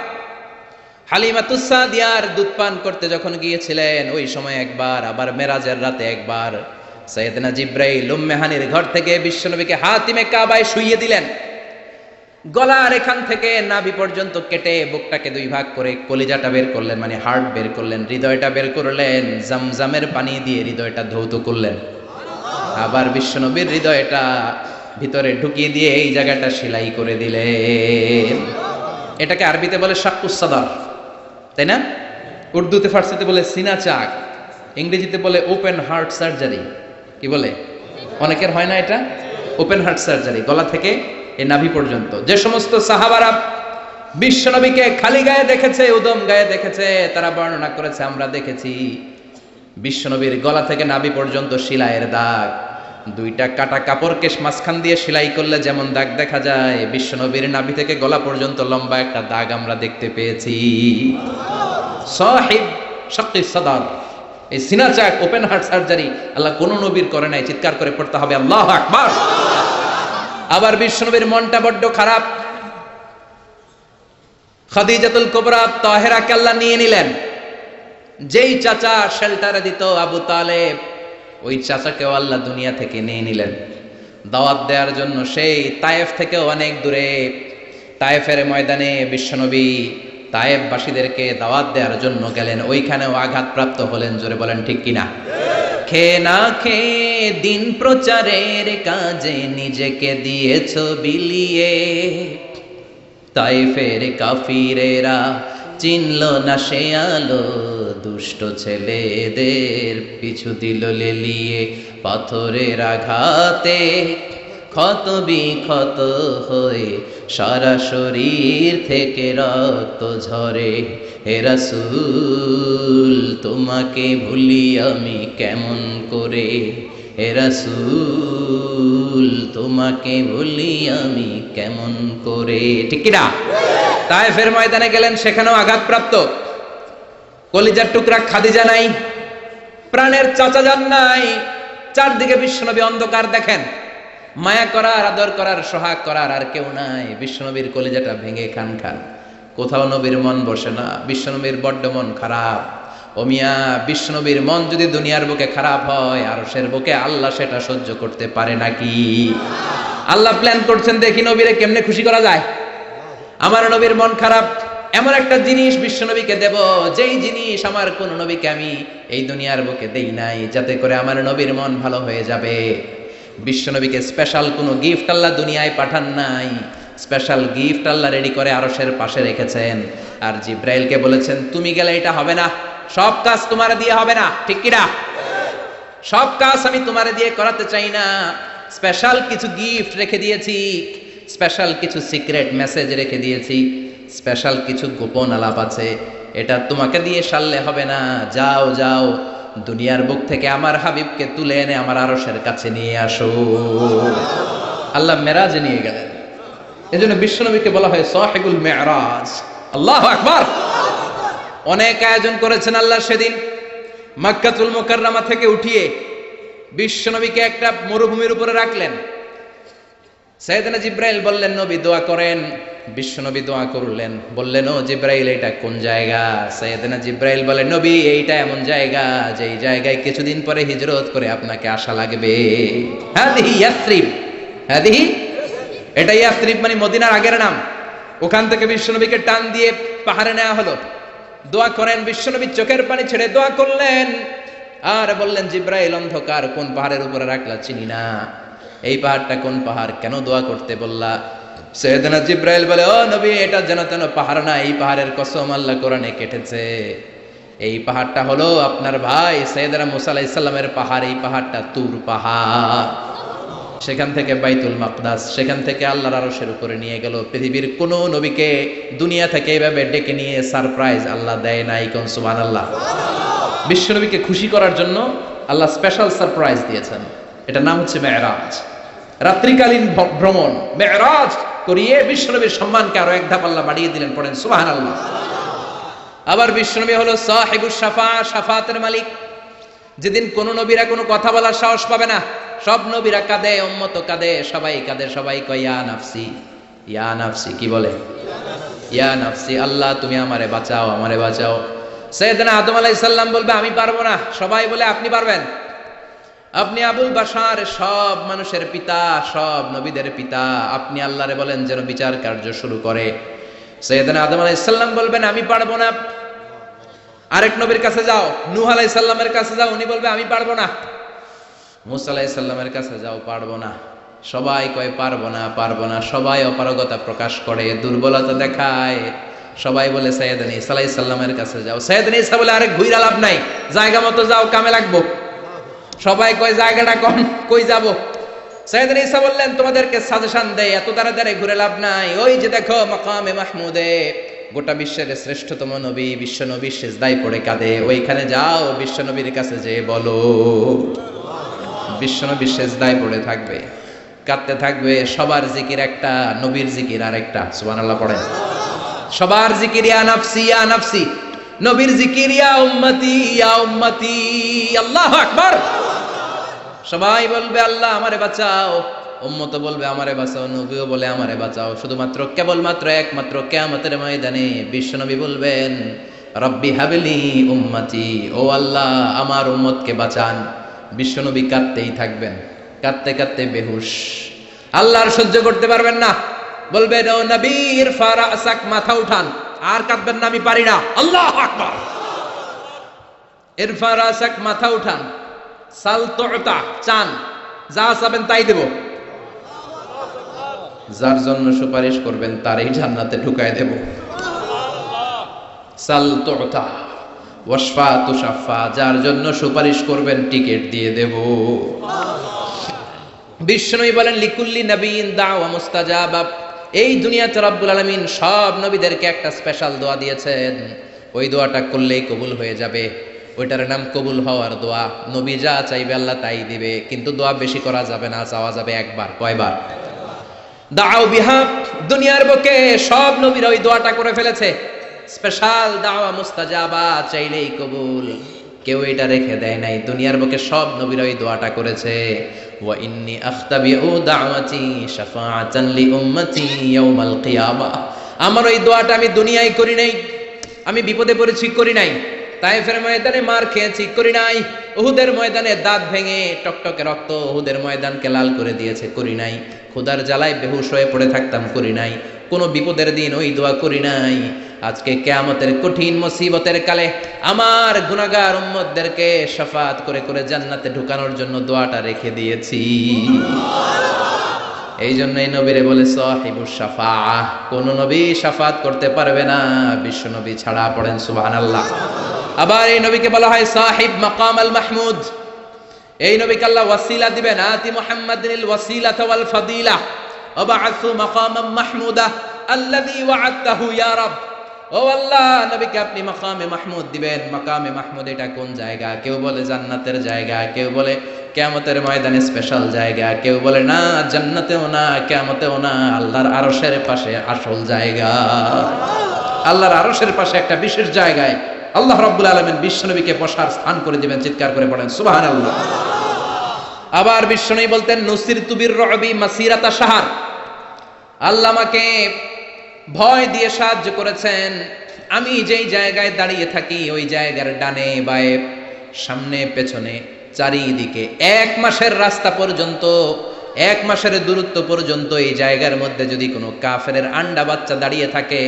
হালিমাতুস সাদিয়ার দুধ পান করতে যখন গিয়েছিলেন ওই সময় একবার, আবার মেরাজের রাতে একবার সাইয়েদনা জিবরাইল উম্মে হানির ঘর থেকে বিশ্ব নবীকে হাতিমে কাবায় শুইয়ে দিলেন। গলার এখান থেকে নাভি পর্যন্ত কেটে বুকটাকে 2 ভাগ করে কলিজাটা বের করলেন, মানে হার্ট বের করলেন, হৃদয়টা বের করলেন, জামজামের পানি দিয়ে হৃদয়টা ধৌত করলেন। আবার বিশ্বনবীর হৃদয়টা ভিতরে ঢুকিয়ে দিয়ে এই জায়গাটা সেলাই করে দিলেন। এটাকে আরবিতে বলে শাক্কুস সাদর, তাই না? উর্দুতে ফার্সিতে বলে সিনা চাক, ইংরেজিতে বলে ওপেন হার্ট সার্জারি। কি বলে? অনেকের হয় না এটা, ওপেন হার্ট সার্জারি, গলা থেকে এই নাভি পর্যন্ত। যে সমস্ত সাহাবারা বিশ্বনবীকে খালি গায়ে দেখেছে, উদম গায়ে দেখেছে, তারা বর্ণনা করেছে আমরা দেখেছি বিশ্বনবীর গলা থেকে নাভি পর্যন্ত সেলাইয়ের দাগ। 2টা কাটা কাপড়কে মাঝখান দিয়ে সেলাই করলে যেমন দাগ দেখা যায়, বিশ্বনবীর নাভি থেকে গলা পর্যন্ত লম্বা একটা দাগ আমরা দেখতে পেয়েছি। সাহিব শাক্কিস সদর, এই সিনা চাক, ওপেন হার্ট সার্জারি আল্লাহ কোন নবীর করে নাই। চিৎকার করে পড়তে হবে আল্লাহু আকবার। আবার বিশ্বনবীর মনটা বড্ড খারাপ। খাদিজাতুল কুবরা তাহেরাকে আল্লাহ নিয়ে নিলেন। যেই চাচা শেল্টারে দিত আবু তালেব, ওই চাচাকেও আল্লাহ দুনিয়া থেকে নিয়ে নিলেন। দাওয়াত দেওয়ার জন্য সেই তায়েফ থেকে অনেক দূরে তায়েফের ময়দানে বিশ্বনবী তায়েফবাসীদেরকে দাওয়াত দেওয়ার জন্য গেলেন, ওইখানেও আঘাতপ্রাপ্ত হলেন। জোরে বলেন ঠিক কিনা? খেয়ে না খেয়ে দিন প্রচারের কাজে নিজেকে দিয়েছ বিলিয়ে, তায়েফের কাফিরেরা চিনল না সে আলো, দুষ্ট ছেলেদের পিছু দিল লেলিয়ে, পাথরের আঘাতে ক্ষত বিক্ষত হয়ে সারা শরীর থেকে রক্ত ঝরে। হে রাসূল তোমাকে ভুলি আমি কেমন করে, হে রাসূল তোমাকে ভুলি আমি কেমন করে। ঠিক কিনা? তায়েফের ময়দানে গেলেন, সেখানেও আঘাতপ্রাপ্ত। কলিজার টুকরা খাদিজা নাই, প্রাণের চাচা যান নাই, চারদিকে বিশ্বনবী অন্ধকার দেখেন, মায়া করার, আদর করার, সোহাগ করার আর কেউ নাই। বিশ্বনবীর কলিজাটা ভেঙে খান খান, কোথাও নবীর মন বসে না। বিশ্বনবীর বড্ড মন খারাপ। ও মিয়া, বিশ্বনবীর মন যদি দুনিয়ার বুকে খারাপ হয়, আরশের বুকে আল্লাহ সেটা সহ্য করতে পারে নাকি? আল্লাহ প্ল্যান করছেন, দেখি নবীরে কেমনে খুশি করা যায়। আমার নবীর মন খারাপ, এমন একটা জিনিস বিশ্বনবীকে দেব, যেই জিনিস আমার কোন নবীকে আমি এই দুনিয়ার বুকে দেই নাই, যাতে করে আমার নবীর মন ভালো হয়ে যাবে। বিশ্বনবীকে স্পেশাল কোনো গিফট আল্লাহ দুনিয়ায় পাঠান নাই, স্পেশাল গিফট আল্লাহ রেডি করে আরশের পাশে রেখেছেন। আর জিব্রাইলকে বলেছেন, তুমি গেলে এটা হবে না, সব কাজ তোমার দিয়ে হবে না। ঠিক কিনা? সব কাজ আমি তোমার দিয়ে করাতে চাই না, স্পেশাল কিছু গিফট রেখে দিয়েছি, স্পেশাল কিছু সিক্রেট মেসেজ রেখে দিয়েছি, স্পেশাল কিছু গোপন আলাপ আছে, এটা তোমাকে দিয়ে সারলে হবে না। যাও যাও, দুনিয়ার বুক থেকে আমার হাবিবকে তুলে এনে আমার আরশের কাছে নিয়ে আসো। আল্লাহ মেরাজে নিয়ে গেলেন। এজন্য বিশ্বনবীকে বলা হয় সাহিবুল মেরাজ। আল্লাহু আকবার। অনেক আয়োজন করেছেন আল্লাহ সেদিন। মক্কাতুল মুকাররমা থেকে উঠিয়ে বিশ্বনবীকে একটা মরুভূমির উপরে রাখলেন। সাইয়েদনা জিব্রাইল বললেন, নবী দোয়া করেন। বিশ্বনবী দোয়া করলেন, বললেন, ও জিব্রাইল এটা কোন জায়গা? সাইয়েদনা জিব্রাইল বলেন, নবী এইটা এমন জায়গা যেই জায়গায় কিছুদিন পরে হিজরত করে আপনাকে আসা লাগবে। হাদিহি ইয়াসরিব, হাদিহি, এটা ইয়াসরিব মানে মদিনার আগের নাম। ওখান থেকে বিশ্বনবীকে টান দিয়ে পাহাড়ে নেওয়া হলো। দোয়া করেন। বিশ্বনবী চোখের পানি ছেড়ে দোয়া করলেন আর বললেন, জিব্রাইল অন্ধকার কোন পাহাড়ের উপরে রাখলা চিনি না, এই পাহাড়টা কোন পাহাড়, কেন দোয়া করতে বললা? সাইয়েদনা জিব্রাইল বলে, ও নবী এটা যেন তেন পাহাড় না, এই পাহাড়ের কসম আল্লাহ কোরআনে কেটেছে। এই পাহাড়টা হলো আপনার ভাই সাইয়েদনা মুসা আলাইহিস সালামের পাহাড়। এই পাহাড়টা তুর পাহাড়। সেখান থেকে বাইতুল মাকদাস, সেখান থেকে আল্লাহর আরশের উপরে নিয়ে গেল। পৃথিবীর কোন নবীকে দুনিয়া থেকে এইভাবে ডেকে নিয়ে সারপ্রাইজ আল্লাহ দেয় নাই। কোন সুবহানাল্লাহ। বিশ্বনবীকে খুশি করার জন্য আল্লাহ স্পেশাল সারপ্রাইজ দিয়েছেন। এটার নাম হচ্ছে মেরাজ, রাত্রিকালীন ভ্রমণ। মেরাজ করিয়ে বিশ্বনবীর সম্মানকে আরো এক ধাপ আল্লাহ বাড়িয়ে দিলেন। পড়েন সুবহানাল্লাহ। আবার বিশ্বনবী হলো সাহিবুশ শাফা, শাফাতের মালিক। যেদিন কোন নবীরা কোনো কথা বলার সাহস পাবে না, সব নবীরা কাঁদে, উম্মত কাঁদে, সবাই কাঁদে, সবাই কয় ইয়া নাফসি, ইয়া নাফসি। কি বলে? ইয়া নাফসি, আল্লাহ তুমি আমারে বাঁচাও, আমারে বাঁচাও। সাইয়েদনা আদম আলাইহিস সালাম বলবে আমি পারবো না, সবাই বলে আপনি পারবেন। আপনি আবুল বাশার, সব মানুষের পিতা, সব নবীদের পিতা, আপনি আল্লাহরে বলেন যেন বিচার কার্য শুরু করে। সাইয়েদনা আদম আলাইহিস সালাম বলবেন আমি পারবো না। আরেক নবীর কাছে যাও, নূহ আলাইহিস সালামের কাছে যাও, উনি বলবে আমি পারবো না। মুসা আলাইহিস সালামের কাছে যাও, পারবো না। সবাই কয় পারবো না, পারবো না। সবাই অপারগতা প্রকাশ করে, দুর্বলতা দেখায়। সবাই বলে সাইয়েদনা ঈসা আলাইহিস সালামের কাছে যাও। সাইয়েদনা ঈসা বলে আরে ঘুইরা লাভ নাই, জায়গা মতো যাও, কামে লাগবো। সবাই কয় জায়গাটা কোন, কই যাব? সাইয়েদনা ঈসা বললেন তোমাদেরকে সাজেশন দেয়, এত তাড়াতাড়ি ঘুরে লাভ নাই। ওই যে দেখো মাকামে মাহমুদে, গোটা বিশ্বের শ্রেষ্ঠতম নবী, বিশ্ব নবী সিজদায় পড়ে কাঁদে, ওইখানে যাও, বিশ্ব নবীর কাছে যে বলো। বিশ্ব নবী সিজদায় পড়ে থাকবে, কাঁদতে থাকবে। সবার জিকির একটা, নবীর জিকির আর একটা। সুবহানাল্লাহ পড়েন। সবার জিকির ইয়া নাফসি, ইয়া নাফসি। নবীর জিকির ইয়া উম্মতি, ইয়া উম্মতি। আল্লাহু আকবার। সবাই বলবে আল্লাহ আমারে বাঁচাও, উম্মত বলবে আমারে বাঁচাও, নবীও বলে আমারে বাঁচাও। শুধুমাত্র কেবলমাত্র একমাত্র কিয়ামতের ময়দানে বিশ্বনবী বলবেন রব্বি হাবলি উম্মতি, ও আল্লাহ আমার উম্মতকে বাঁচান। বিশ্বনবী কাঁদতেই থাকবেন, কাঁদতে কাঁদতে বেহুশ। আল্লাহর সহ্য করতে পারবেন না, বলবেন ও নবী ইরফা রাসাক, মাথা উঠান। আর কাঁদবেন না, আমি পারি না। আল্লাহু আকবার। ইরফা রাসাক, মাথা উঠান। সাল তুতা, চান, যা চাবেন তাই দেব। যার জন্য সুপারিশ করবেন তারই জান্নাতে ঢুকায় দেব। সাল তুতা ওয়াশফা তুশাফা, যার জন্য সুপারিশ করবেন টিকেট দিয়ে দেব। বিষ্ণুই বলেন লিকুল্লি নবিয়্যিন দাওয়া মুস্তাজাবা। এই দুনিয়াতে রব্বুল আলামিন সব নবীদেরকে একটা স্পেশাল দোয়া দিয়েছেন, ওই দোয়াটা করলেই কবুল হয়ে যাবে। ওইটার নাম কবুল হওয়ার দোয়া। নবী যা চাইবে আল্লাহ তাই দিবে, কিন্তু দোয়া বেশি করা যাবে না, চাওয়া যাবে একবার। কয়বার? দাও বিহা। দুনিয়ার বুকে সব নবীরা ওই দোয়াটা করে ফেলেছে, স্পেশাল দাওয়া মুস্তাজাবা, চাইলেই কবুল। কেউ এটা রেখে দেয় নাই, দুনিয়ার বুকে সব নবীরা ওই দোয়াটা করেছে। ওয়া ইন্নী আখতাবিউ দাওয়াতি শাফাআতান লি উম্মতি ইয়াউমাল কিয়ামাহ। আমার ওই দোয়াটা আমি দুনিয়ায় করি নাই, আমি বিপদে পড়েছি করি নাই, তায়েফের ময়দানে মার খেয়েছি করি নাই, উহুদের ময়দানে দাঁত ভেঙে টকটকে রক্ত উহুদের ময়দানকে লাল করে দিয়েছে করি নাই, ক্ষুধার জ্বালায় বেহুশ হয়ে পড়ে থাকতাম করি নাই, কোনো বিপদের দিন ওই দোয়া করি নাই। আজকে কিয়ামতের কঠিন মুসিবতের কালে আমার গুনাহগার উম্মতদেরকে শাফাত করে করে জান্নাতে ঢুকানোর জন্য দোয়াটা রেখে দিয়েছি। এই জন্যই নবীরে বলে সাহিবুশ শাফাআহ। কোন নবী শাফাত করতে পারবে না বিশ্ব নবী ছাড়া। পড়েন সুবহানাল্লাহ। আবার এই নবীকে বলা হয় সাহিব মাকাম আল মাহমুদ। এই নবীকে আল্লাহ ওয়াসিলা দিবেন, আতি মুহাম্মাদিনিল ওয়াসিলাতা ওয়াল ফাদিলা ওয়া বা'আসু মাকামান মাহমুদা আল্লাযী ওয়া'আদতাহু ইয়া রাব। ও আল্লাহ, নবীকে আপনি মাকামে মাহমুদ দিবেন। মাকামে মাহমুদ এটা কোন জায়গা? কেউ বলে জান্নাতের জায়গা, কেউ বলে কিয়ামতের ময়দানে স্পেশাল জায়গা, কেউ বলে না জান্নাতেও না কিয়ামতেও না, আল্লাহর আরশের পাশে আসল জায়গা। আল্লাহর আরশের পাশে একটা বিশেষ জায়গায় আল্লাহ রাব্বুল আলামিন বিশ্বনবীকে বসার স্থান করে দিবেন। চিৎকার করে পড়েন সুবহানাল্লাহ। আবার বিশ্বনবী বলতেন নুসিরতু বির-রু'বি মাসিরাতা শাহর। আল্লাহ আমাকে ভয় দিয়ে সাহায্য করেছেন। আমি যেই জায়গায় দাঁড়িয়ে থাকি ওই জায়গার ডানে বায়ে সামনে পেছনে চারিদিকে 1 মাসের রাস্তা পর্যন্ত, 1 মাসের দূরত্ব পর্যন্ত এই জায়গার মধ্যে যদি কোনো কাফেরের আন্ডা বাচ্চা দাঁড়িয়ে থাকে,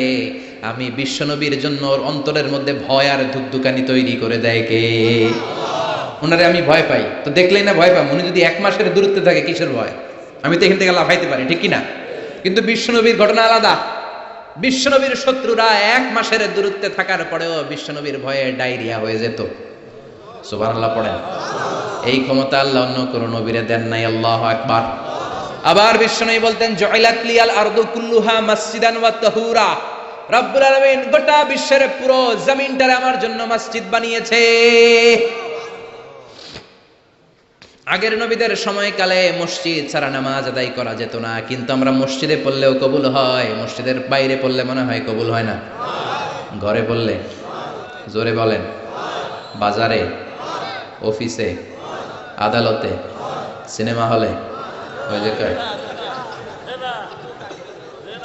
আমি বিশ্বনবীর জন্য ওর অন্তরের মধ্যে ভয় আর ধুকধুকানি তৈরি করে দেয় কে? ওনারে আমি ভয় পাই, তো দেখলেই না ভয় পাই। উনি যদি 1 মাসের দূরত্বে থাকে কিসের ভয়? আমি তো এখান থেকে লাফাইতে পারি, ঠিক কিনা? কিন্তু বিশ্বনবীর ঘটনা আলাদা। বিশ্বনবীর শত্রুরা 1 মাসের দূরত্বে থাকার পরেও বিশ্বনবীর ভয়ে ডায়রিয়া হয়ে যেত। সুবহানাল্লাহ পড়েন। এই ক্ষমতা আল্লাহ অন্য কোনো নবীরে দেন নাই। আল্লাহু আকবার। আবার বিশ্বনবী বলতেন জুইলাত লিয়াল আরদু কুল্লুহা মসজিদান ওয়া তাহুরা। রব্বুল আলামিন গোটা বিশ্বের পুরো জমিনটারে আমার জন্য মসজিদ বানিয়েছে। আগের নবীদের সময়কালে মসজিদ ছাড়া নামাজ আদায় করা যেত না, কিন্তু আমরা মসজিদে পড়লেও কবুল হয়, মসজিদের বাইরে পড়লে মনে হয় কবুল হয় না? ঘরে পড়লে? জোরে বলেন। বাজারে, অফিসে, আদালতে, সিনেমা হলে, ওই যে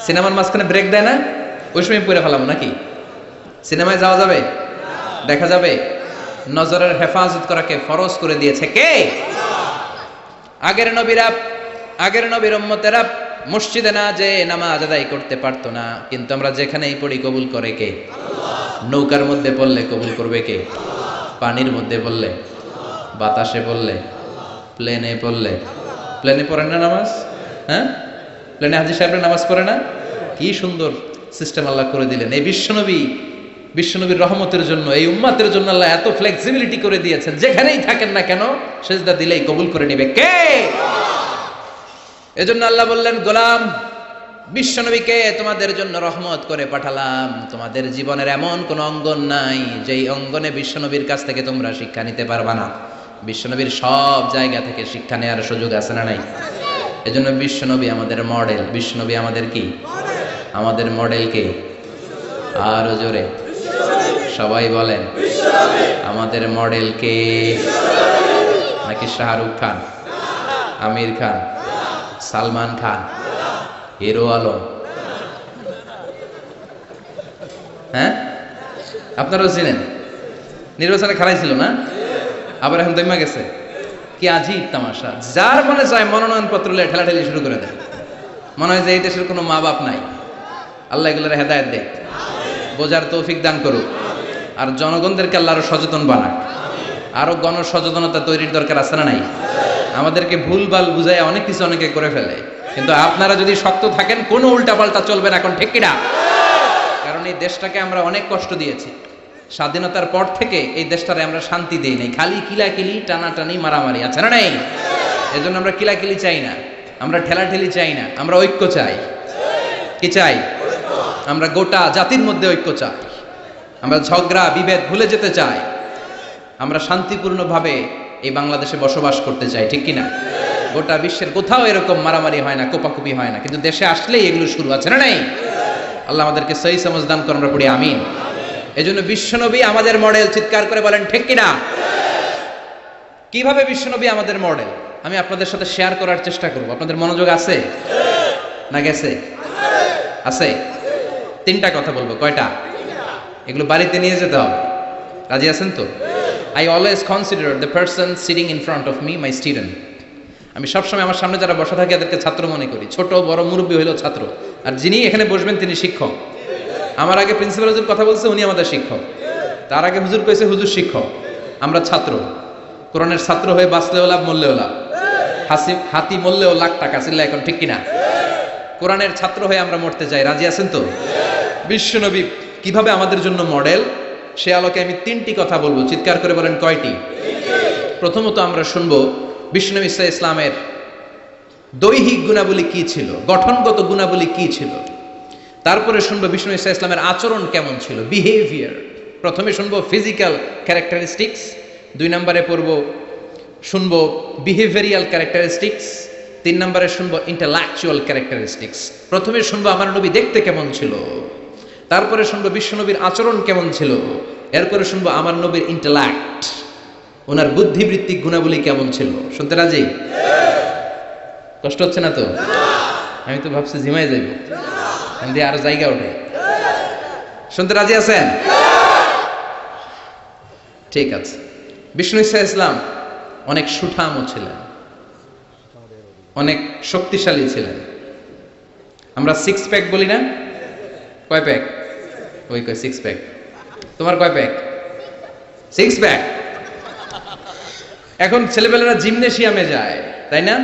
সিনেমার মাঝখানে ব্রেক দেয় না, ওই সময় পড়ে ফেলাম নাকি? সিনেমায় যাওয়া যাবে? দেখা যাবে? নজরের হেফাজত করাকে ফরজ করে দিয়েছে কে? আগের নবীরা, আগের নবীর উম্মতেরা মসজিদে না যে নামাজ আদায় করতে পারতো না, কিন্তু আমরা যেখানেই পড়ি কবুল করে কে? নৌকার মধ্যে পড়লে কবুল করবে কে? পানির মধ্যে পড়লে, বাতাসে পড়লে, প্লেনে পড়লে। প্লেনে পড়েন না নামাজ? হ্যাঁ, প্লেনে হাজী সাহেবরা নামাজ পড়ে না? কি সুন্দর সিস্টেম আল্লাহ করে দিলেন। এই বিশ্বনবীর রহমতের জন্য, এই উম্মাতের জন্য আল্লাহ এত ফ্লেক্সিবিলিটি করে দিয়েছেন, যেখানেই থাকেন না কেন সেজদা দিলেই কবুল করে নিবে কে? এজন্য আল্লাহ বললেন গোলাম, বিশ্বনবীকে তোমাদের জন্য রহমত করে পাঠালাম। তোমাদের জীবনের এমন কোন অঙ্গন নাই যেই অঙ্গনে বিশ্বনবীর কাছ থেকে তোমরা শিক্ষা নিতে পারবা না। বিশ্বনবীর সব জায়গা থেকে শিক্ষা নেওয়ার সুযোগ আছে না নাই? এজন্য বিশ্বনবী আমাদের মডেল। বিশ্বনবী আমাদের কি? আমাদের মডেল কে? আরো জোরে সবাই বলেন, আমাদের মডেল কে? নাকি শাহরুখ খান, আমির খান, সালমান খান, হিরো আলম? হ্যাঁ, আপনারাও চিনেন। নির্বাচনে খেলাইছিল না, আবার এখন দমা গেছে। কি আজীব তামাশা, যার মনে চায় মনোনয়ন পত্র ঠেলাঠেলি শুরু করে দেয়। মনে হয় যে এই দেশের কোনো মা বাপ নাই। আল্লাহ এগুলোর হেদায়েত দেয়, বোঝার তৌফিক দান করুক, আর জনগণদেরকে আল্লাহ আরো সচেতন বানাক। আরো গণসচেতনতা তৈরির দরকার আছে না নাই? আমাদেরকে ভুলভাল বুঝায় অনেক কিছু অনেকে করে ফেলে, কিন্তু আপনারা যদি শক্ত থাকেন কোনো উল্টাপাল্টা চলবে না। এখন ঠিক কিনা? কারণ এই দেশটাকে আমরা অনেক কষ্ট দিয়েছি। স্বাধীনতার পর থেকে এই দেশটারে আমরা শান্তি দেই নাই, খালি কিলাকিলি, টানাটানি, মারামারি, আছে না নাই? এজন্য আমরা কিলাকিলি চাই না, আমরা ঠেলাঠেলি চাই না, আমরা ঐক্য চাই। কি চাই? আমরা গোটা জাতির মধ্যে ঐক্য চাই। আমরা ঝগড়া বিভেদ ভুলে যেতে চাই। আমরা শান্তিপূর্ণভাবে এই বাংলাদেশে বসবাস করতে চাই, ঠিক কিনা? গোটা বিশ্বের কোথাও এরকম মারামারি হয় না, কোপাকুপি হয় না, কিন্তু দেশে আসলেই এগুলো শুরু, আছে না নাই? আল্লাহ আমাদেরকে সহি সমঝ দান করুন, আমরা পড়ি আমিন। এজন্য বিশ্বনবী আমাদের মডেল, চিৎকার করে বলেন ঠিক কিনা? কিভাবে বিশ্বনবী আমাদের মডেল আমি আপনাদের সাথে শেয়ার করার চেষ্টা করব। আপনাদের মনোযোগ আছে না গেছে? আছে। তিনটা কথা বলবো। কয়টা? এগুলো বাড়িতে নিয়ে যেতে হবে। রাজি আছেন তো? I always consider the person sitting in front of me my student. আমি সবসময় আমার সামনে যারা বসা থাকে এদেরকে ছাত্র মনে করি। ছোট বড় মুরব্বী হইলেও ছাত্র, আর যিনি এখানে বসবেন তিনি শিক্ষক। আমার আগে প্রিন্সিপাল হুজুর কথা বলছে, উনি আমাদের শিক্ষক। তার আগে হুজুর কইছে, হুজুর শিক্ষক। আমরা ছাত্র। কোরআনের ছাত্র হয়ে বাঁচলেও লাভ, মরলেও লাভ। হাতি মরলেও লাখ টাকা, চিল্লা এখন ঠিক কিনা? কোরআনের ছাত্র হয়ে আমরা মরতে চাই। রাজি আছেন তো? বিশ্বনবী কিভাবে আমাদের জন্য মডেল, সে আলোকে আমি তিনটি কথা বলবো। চিৎকার করে বলেন কয়টি? প্রথমত আমরা শুনবো বিশ্বনবী ইসলামের দৈহিক গুণাবলী কি ছিল, গঠনগত গুণাবলী কি ছিল। তারপরে শুনবো বিষ্ণু ইসলামের আচরণ কেমন ছিল, বিহেভিয়ার। প্রথমে শুনবো ফিজিক্যাল ক্যারেক্টারিস্টিক্স, 2 নম্বরে শুনবো বিহেভিয়ারিয়াল ক্যারেক্টারিস্টিক্স, 3 নম্বরে শুনবো ইন্টেলেকচুয়াল ক্যারেক্টারিস্টিক্স। প্রথমে শুনবো আমার নবী দেখতে কেমন ছিল, তারপরে শুনবো বিশ্বনবীর আচরণ কেমন ছিল, এরপরে শুনবো আমার নবীর ইন্টেলেক্ট, ওনার বুদ্ধিবৃত্তিক গুণাবলী কেমন ছিল। শুনতে রাজি? কষ্ট হচ্ছে না তো? আমি তো ভাবছি ঝিমাই যাইব, দিয়ে আরো জায়গা ওঠে। শুনতে রাজি আছেন? ঠিক আছে। বিষ্ণু ইসলাম অনেক সুঠামও ছিলেন, অনেক শক্তিশালী ছিলেন। আমরা 6 প্যাক বলি না? কয় প্যাক? ওই কয় 6 প্যাক। তোমার কয় প্যাক? 6 প্যাক। এখন ছেলেবেলারা জিমনেশিয়ামে যায়, তাই না?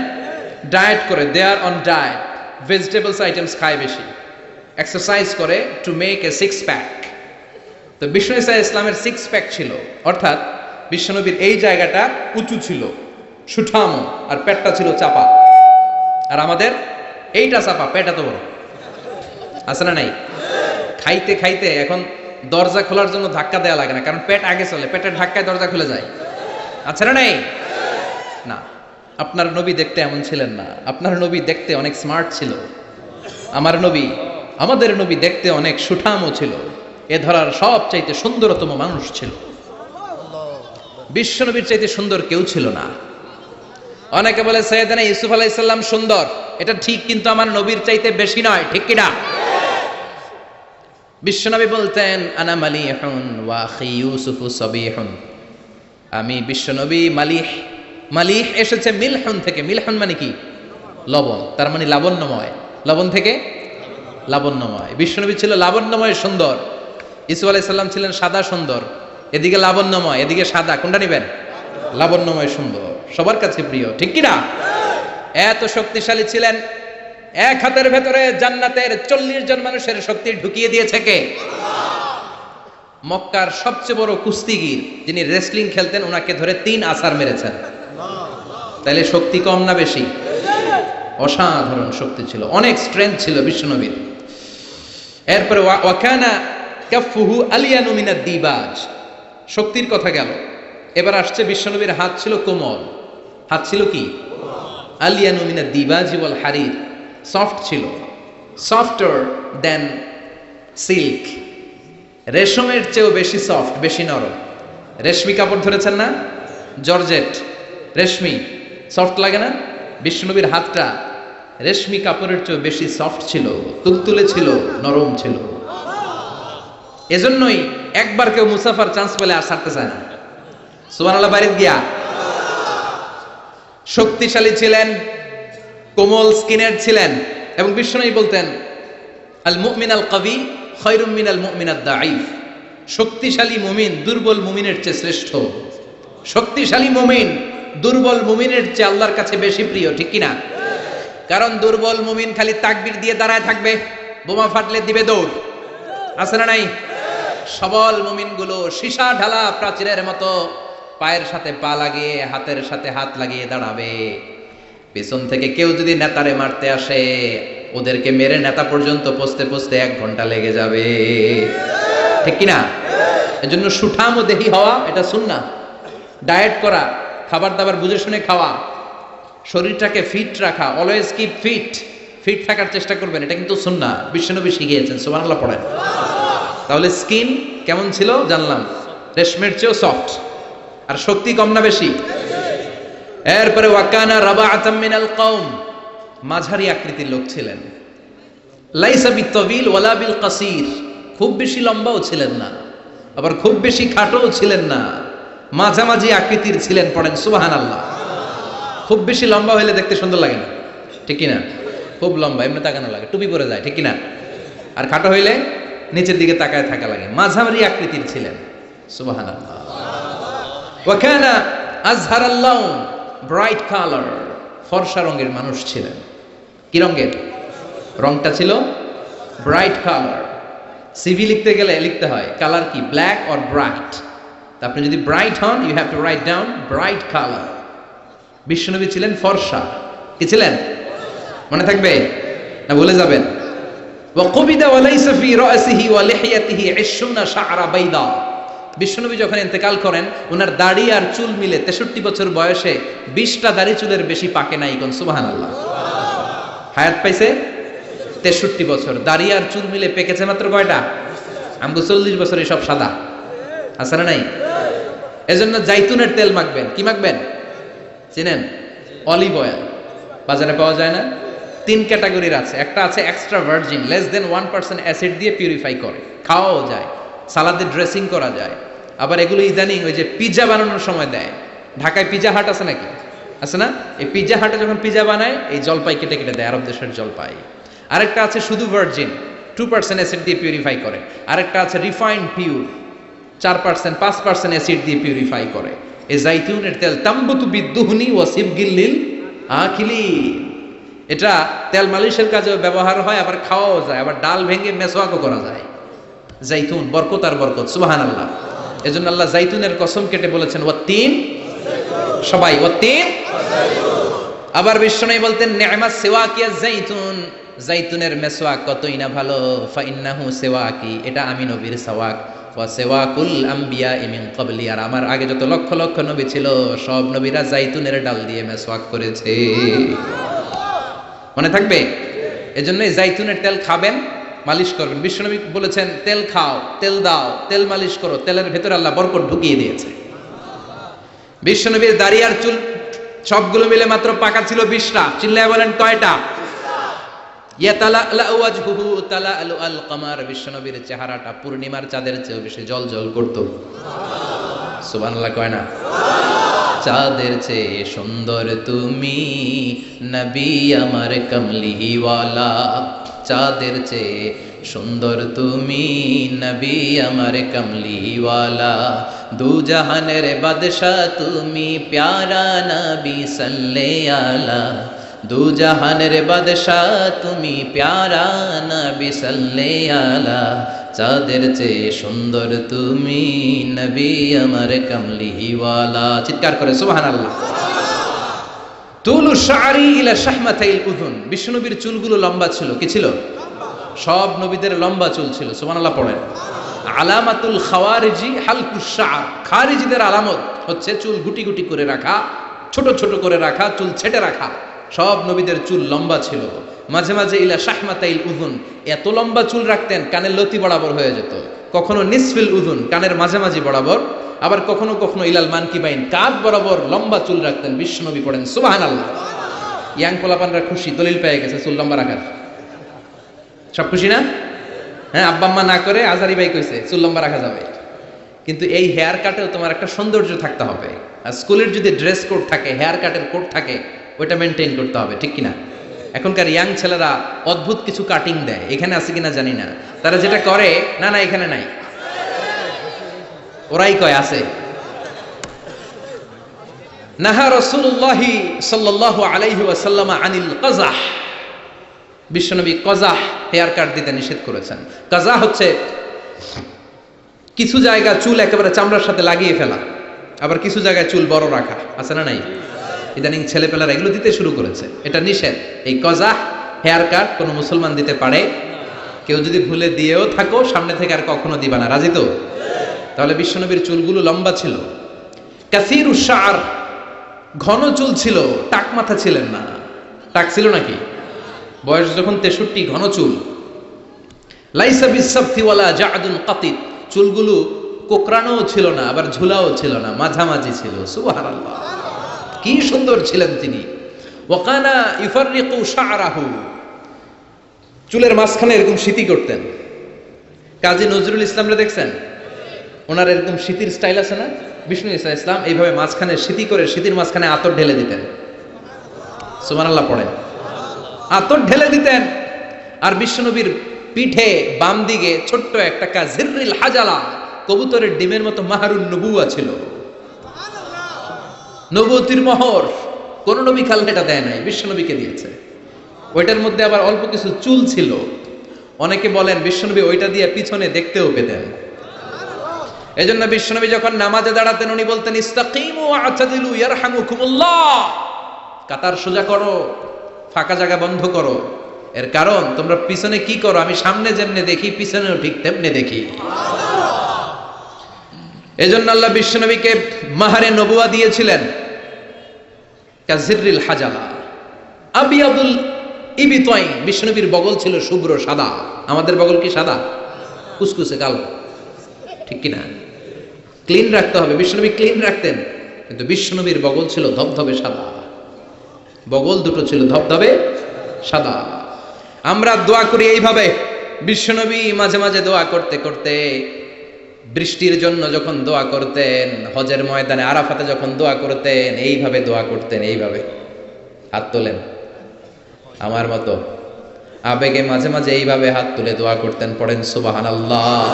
ডায়েট করে, দে আর অন ডায়েট, ভেজিটেবলস আইটেমস খায় বেশি, এক্সারসাইজ করে টু মেক এ 6 প্যাক। তো বিষ্ণু ইসলামের 6 প্যাক ছিল, অর্থাৎ বিশ্বনবীর এই জায়গাটা উঁচু ছিল, সুঠামো, আর পেটটা ছিল চাপা। আর আমাদের এইটা চাপা, পেট এত বড়, আছে না নাই? খাইতে খাইতে এখন দরজা খোলার জন্য ধাক্কা দেওয়া লাগে না, কারণ পেট আগে চলে, পেটের ধাক্কায় দরজা খুলে যায়, আছে না নাই? না, আপনার নবী দেখতে এমন ছিলেন না। আপনার নবী দেখতে অনেক স্মার্ট ছিল। আমার নবী, আমাদের নবী দেখতে অনেক সুঠামও ছিল। এ ধরার সবচাইতে সুন্দরতম মানুষ ছিল। বিশ্বনবীর চাইতে সুন্দর কেউ ছিল না। অনেকে বলে সাইয়েদনা ইউসুফ আলাইহিস সালাম সুন্দর, এটা ঠিক, কিন্তু আমার নবীর চাইতে বেশি নয়, ঠিক কি না? বিশ্বনবী বলতেন আনা মালিহুন ওয়া আখি ইউসুফু সাবিহুন। আমি বিশ্বনবী মালিহ। মালিহ এসেছে মিলহুন থেকে। মিলহুন মানে কি? লবণ, তার মানে লাবণ্যময়। লবণ থেকে লাবণ্যময়। বিশ্বনবী ছিল লাবণ্যময়, সুন্দর। ইউসুফ আলাইহিস সালাম ছিলেন সাদা সুন্দর। এদিকে লাবণ্যময়, এদিকে সাদা, কোনটা নিবেন? লাবণ্যময় সুন্দর, সবার কাছে প্রিয়, ঠিক কি না? এত শক্তিশালী ছিলেন, এক হাতের ভেতরে জান্নাতের 40 জন মানুষের শক্তি ঢুকিয়ে দিয়েছে কে? মক্কার সবচেয়ে বড় কুস্তিগির, যিনি রেসলিং খেলতেন, ওনাকে ধরে 3 আছার মেরেছেন। তাইলে শক্তি কম না বেশি? অসাধারণ শক্তি ছিল, অনেক স্ট্রেংথ ছিল বিশ্বনবীর। এরপরে ওয়াকানা কাফুহু আলিয়ানু মিনাদ দিবাজ। শক্তির কথা গেল, এবার আসছে বিশ্বনবীর হাত ছিল কোমল। হাত ছিল কি? আলিয়ানু মিনাদ দিবাজ ওয়াল হারির। সফট ছিল, সফটার দেন সিল্ক। রেশমের চেয়েও বেশি সফট, বেশি নরম। রেশমি কাপড় ধরেছেন না? জর্জেট, রেশমি, সফট লাগে না? বিশ্বনবীর হাতটা রেশমি কাপড়ের চেয়েও বেশি সফট ছিল, তুলতুলে ছিল, নরম ছিল। এজন্যই একবার কেউ মুসাফার চান্স পেলে আর ছাড়তে চায় না। সুবহানাল্লাহ, বাড়িতে গিয়া শক্তিশালী ছিলেন, কোমল স্কিনের ছিলেন, এবং বিশ্বনবী বলতেন আল মুমিন আল কবি খায়রুম মিনাল মুমিন আদ দাঈফ। শক্তিশালী মুমিন দুর্বল মুমিনের চেয়ে শ্রেষ্ঠ। শক্তিশালী মুমিন দুর্বল মুমিনের চেয়ে আল্লাহর কাছে বেশি প্রিয়, ঠিক কিনা? কারণ দুর্বল মুমিন খালি তাকবীর দিয়ে দাঁড়ায় থাকবে, বোমা ফাটলে দিবে দৌড়, আছে না নাই? সবল মুমিনগুলো সীসা ঢালা প্রাচীরের মতো পায়ের সাথে পা লাগিয়ে হাতের সাথে হাত লাগিয়ে দাঁড়াবে। পেছন থেকে কেউ যদি নেতারে মারতে আসে, ওদেরকে মেরে নেতা পর্যন্ত পৌঁছতে পৌঁছতে 1 ঘন্টা লেগে যাবে, ঠিক কিনা? এজন্য সুঠাম ও দেহি হওয়া এটা সুন্নাহ। ডায়েট করা, খাবার দাবার বুঝে শুনে খাওয়া, শরীরটাকে ফিট রাখা, অলওয়েজ কিপ ফিট, ফিট থাকার চেষ্টা করবেন, এটা কিন্তু সুন্নাহ। বিশ্বনবী শিখিয়েছেন, সুবহানাল্লাহ পড়েন। তাহলে স্কিন কেমন ছিল জানলাম, রেশমের চেয়েও সফট। আর শক্তি কম না বেশি? এরপরে ওয়াকানা রাবাআতাম মিনাল কওম, মাঝারি আকৃতির লোক ছিলেন। লাইসা বিতাবিল ওয়ালা বিল কাসির, খুব বেশি লম্বাও ছিলেন না, আবার খুব বেশি খাটোও ছিলেন না, মাঝামাঝি আকৃতির ছিলেন। পড়েন সুবহানাল্লাহ। খুব বেশি লম্বা হলে দেখতে সুন্দর লাগে না, ঠিক কিনা? খুব লম্বা এমনি তাকানো লাগে, টুপি পরে যায়, ঠিক কিনা? আর খাটো হইলে নিচের দিকে তাকায় থাকা লাগে। মাঝামাঝি আকৃতির ছিলেন, সুবহানাল্লাহ। ওয়া কানা আযহারাল লাউন, ব্রাইট কালার, ফর্সা রঙের মানুষ ছিলেন। কি রঙের? রংটা ছিল ব্রাইট কালার। সিভি লিখতে গেলে লিখতে হয় কালার কি, ব্ল্যাক অর ব্রাইট। আপনি যদি ব্রাইট হন, you have to write down bright colour. বিশ্বনবী ছিলেন ফর্সা। কি ছিলেন? মনে থাকবে না ভুলে যাবেন? ওয়া কুবিদা ওয়া লাইসা ফি রাসিহি ওয়া লিহিয়াতিহি 20 শা'রা বাইদা। বিশ্বনবী যখন ইন্তেকাল করেন, ওনার দাড়ি আর চুল মিলে 63 বছর বয়সে 20টা দাড়ি চুলের বেশি পাকে নাই। কোন সুবহানাল্লাহ। হায়াত পাইছে 63 বছর, দাড়ি আর চুল মিলে পেকেছে মাত্র কয়টা? আমগো 40 বছরে সব সাদা, আছে না নাই? এজন্য জাইতুনের তেল মাখবেন। কি মাখবেন? চিনেন? Olive oil. বাজারে পাওয়া যায় না? 3 ক্যাটাগরির আছে। একটা আছে extra virgin, less than 1% acid দিয়ে পিউরিফাই করে, খাওয়াও যায়, সালাদে ড্রেসিং করা যায়। আবার এগুলো ইদানিং ওই যে পিৎজা বানানোর সময় দেয়। ঢাকায় পিৎজা হাট আছে নাকি? আছে না? এই পিৎজা হাটে যখন পিৎজা বানায়, এই জলপাই কেটে কেটে দেয়, আরব দেশের জলপাই। আরেকটা আছে শুধু ভার্জিন, 2% অ্যাসিড দিয়ে পিউরিফাই করে। আরেকটা আছে রিফাইন্ড পিওর, 4% 5% অ্যাসিড দিয়ে পিউরিফাই করে। এই জাইতুনের তেল তাম্বুতু বিদ্দুহনি ওয়া সিবগিল লিল আকিলিন, এটা তেল মালিশের কাজেও ব্যবহার হয়, আবার খাওয়াও যায়, আবার ডাল ভেঙে মেসওয়াকও করা যায়। জাইতুন বরকত আর বরকত, সুবহানাল্লাহ। এজন্য আল্লাহ জাইতুনের কসম কেটে বলেছেন ওয়াত্তিন, সবাই ওয়াত্তিন। আবার বিশ্বনবী বলতেন নি'মাস সিওয়াকিয়াজ জাইতুন, জাইতুনের মেসওয়াক কতই না ভালো। ফাইন্নাহু সিওয়াকি, এটা আমি নবীর সাওয়াক। ওয়া সিওয়াকুল আমবিয়া মিন ক্বাবলি, আর আমার আগে যত লক্ষ লক্ষ নবী ছিল, সব নবীরা জাইতুনের ডাল দিয়ে মেসওয়াক করেছে। মনে থাকবে? এজন্য জাইতুনের তেল খাবেন, মালিশ করবেন। বিশ্বনবী বলেছেন তেল খাও, তেল দাও, তেল মালিশ করো, তেলের ভেতরে আল্লাহ বরকত ঢুকিয়ে দিয়েছে। বিশ্বনবীর দাড়ি আর চুল সবগুলো মিলে মাত্র পাকা ছিল 20টা। চিল্লায় বলেন কয়টা? ইয়াতালাআলা ওয়াজহুহু তালাআলু আল কমার, বিশ্বনবীর চেহারাটা পূর্ণিমার চাঁদের চেয়ে বেশি জ্বলজ্বল করত। সুবহানাল্লাহ কয় না? চাঁদের চেয়ে সুন্দর তুমি নবী আমার কমলিওয়ালা, চাঁদের চেয়ে সুন্দর তুমি নবী আমার কমলিওয়ালা, দু জাহানের বাদশাহ তুমি প্যারা নবী সাল্লে আলা, দু জাহানের বাদশাহ তুমি প্যারা নবী সাল্লে আলা, চাঁদের চেয়ে সুন্দর তুমি নবী আমার কমলিওয়ালা। চিৎকার করে সুবহানাল্লাহ। তুলু শা'রি ইলা শাহমাতাইল উযুন, বিশ্বনবীর চুলগুলো লম্বা ছিল। কি ছিল? সব নবীদের লম্বা চুল ছিল। সুবহানাল্লাহ পড়েন। আলামাতুল খাওয়ারিজি হালকুশ শা'r, খারিজিদের আলামত হচ্ছে চুল গুটি গুটি করে রাখা, ছোট ছোট করে রাখা, চুল ছেটে রাখা। সব নবীদের চুল লম্বা ছিল। মাঝে মাঝে ইলা শাহমাতাইল উযুন, এত লম্বা চুল রাখতেন কানের লতি বরাবর হয়ে যেত। কখনো নিসফিল উযুন, কানের মাঝামাঝি বরাবর, আবার কখনো কখনো ইলাল মানকিবাইন, কাঁধ বরাবর লম্বা চুল রাখতেন বিশ্বনবী। পড়েন সুবহানাল্লাহ। ইয়াং পোলাপানরা খুশি, দলিল পেয়ে গেছে চুল লম্বা রাখার। সব খুশি না? হ্যাঁ, আব্বা আম্মা না করে আজারি ভাই কইছে চুল লম্বা রাখা যাবে। কিন্তু এই হেয়ার কাটেও তোমার একটা সৌন্দর্য থাকতে হবে। আর স্কুলের যদি ড্রেস কোড থাকে, হেয়ার কাটের কোড থাকে, ওইটা মেনটেন করতে হবে, ঠিক কিনা? এখনকার ইয়াং ছেলেরা অদ্ভুত কিছু কাটিং দেয়, এখানে আছে কিনা জানি না। তারা যেটা করে, না না এখানে নাই, ওরাই কয় আছে। নাহা রাসূলুল্লাহি সাল্লাল্লাহু আলাইহি ওয়াসাল্লাম আনিল কাযাহ, বিশ্বনবী কাযাহ হেয়ার কাট দিতে নিষেধ করেছেন। কাযাহ হচ্ছে কিছু জায়গা চুল একেবারে চামড়ার সাথে লাগিয়ে ফেলা, আবার কিছু জায়গায় চুল বড় রাখা, আছে না নাই? ইদানিং ছেলেপেলারা এগুলো দিতে শুরু করেছে, এটা নিষেধ। এই কাযাহ হেয়ার কাট কোনো মুসলমান দিতে পারে? কেউ যদি ভুলে দিয়েও থাকো, সামনে থেকে আর কখনো দিবা না, রাজি তো? তাহলে বিশ্বনবীর চুলগুলো লম্বা ছিল। কাসীরুশ শা'r, ঘন চুল ছিল, টাক মাথা ছিলেন না। টাক ছিল নাকি? বয়স যখন 63, ঘন চুল। লাইসা বিসাবতি ওয়ালা জা'দুন কাতিত, চুলগুলো কোকড়ানোও ছিল না, আবার ঝুলাও ছিল না, মাঝামাঝি ছিল। সুবহানাল্লাহ, কি সুন্দর ছিলেন তিনি। ওয়াকানা ইউফাররিকু শা'রাহু, চুলের মাঝখানে এরকম সিতি করতেন। কাজী নজরুল ইসলামরে দেখছেন? ওনার এরকম সিতির স্টাইল আছে না? বিষ্ণু ঈসা ইসলাম এইভাবে মাঝখানে সিতি করে, সিতির মাঝখানে আতর ঢেলে দিতেন। সুবহানাল্লাহ পড়েন। আতর ঢেলে দিতেন। আর বিশ্বনবীর পিঠে বাম দিকে ছোট্ট একটা কাজিররিল হাজালা, কবুতরের ডিমের মতো মাহরুন নবুয়া ছিল। নবুয়তির মোহর কোন নবী খাল্লা এটা দেয় নাই, বিশ্বনবীকে দিয়েছে। ওইটার মধ্যে আবার অল্প কিছু চুল ছিল। অনেকে বলেন বিশ্বনবী ওইটা দিয়ে পিছনে দেখতেও পেতেন। এজন্য বিশ্বনবী যখন নামাজে দাঁড়াতেন, উনি বলতেন ইস্তাকিমু ওয়া'তাদিলু ইয়ারহামুকুমুল্লাহ, কাতার সোজা করো, ফাঁকা জায়গা বন্ধ করো। এর কারণ তোমরা পিছনে কি করো, আমি সামনে যেমনে দেখি পিছনেও ঠিক তেমনে দেখি। এজন্য আল্লাহ বিশ্বনবীকে মাহারে নবুয়া দিয়েছিলেন। কাজিররিল হাজালা আবিয়াদুল ইবিতাইন, বিশ্বনবীর বগল ছিল শুভ্র সাদা। আমাদের বগল কি সাদা? কুসকুসে কালো, ঠিক কিনা? ক্লিন রাখতে হবে, বিশ্বনবী ক্লিন রাখতেন। কিন্তু বিশ্বনবীর বগল ছিল ধবধবে সাদা, বগল দুটো ছিল ধবধবে সাদা। আমরা দোয়া করি এইভাবে। বিশ্বনবী মাঝে মাঝে দোয়া করতে করতে, বৃষ্টির জন্য যখন দোয়া করতেন, হজের ময়দানে আরাফাতে যখন দোয়া করতেন, এইভাবে দোয়া করতেন, এইভাবে হাত তোলেন আমার মতো আবেগে, মাঝে মাঝে এইভাবে হাত তুলে দোয়া করতেন। পড়েন সুবহানাল্লাহ।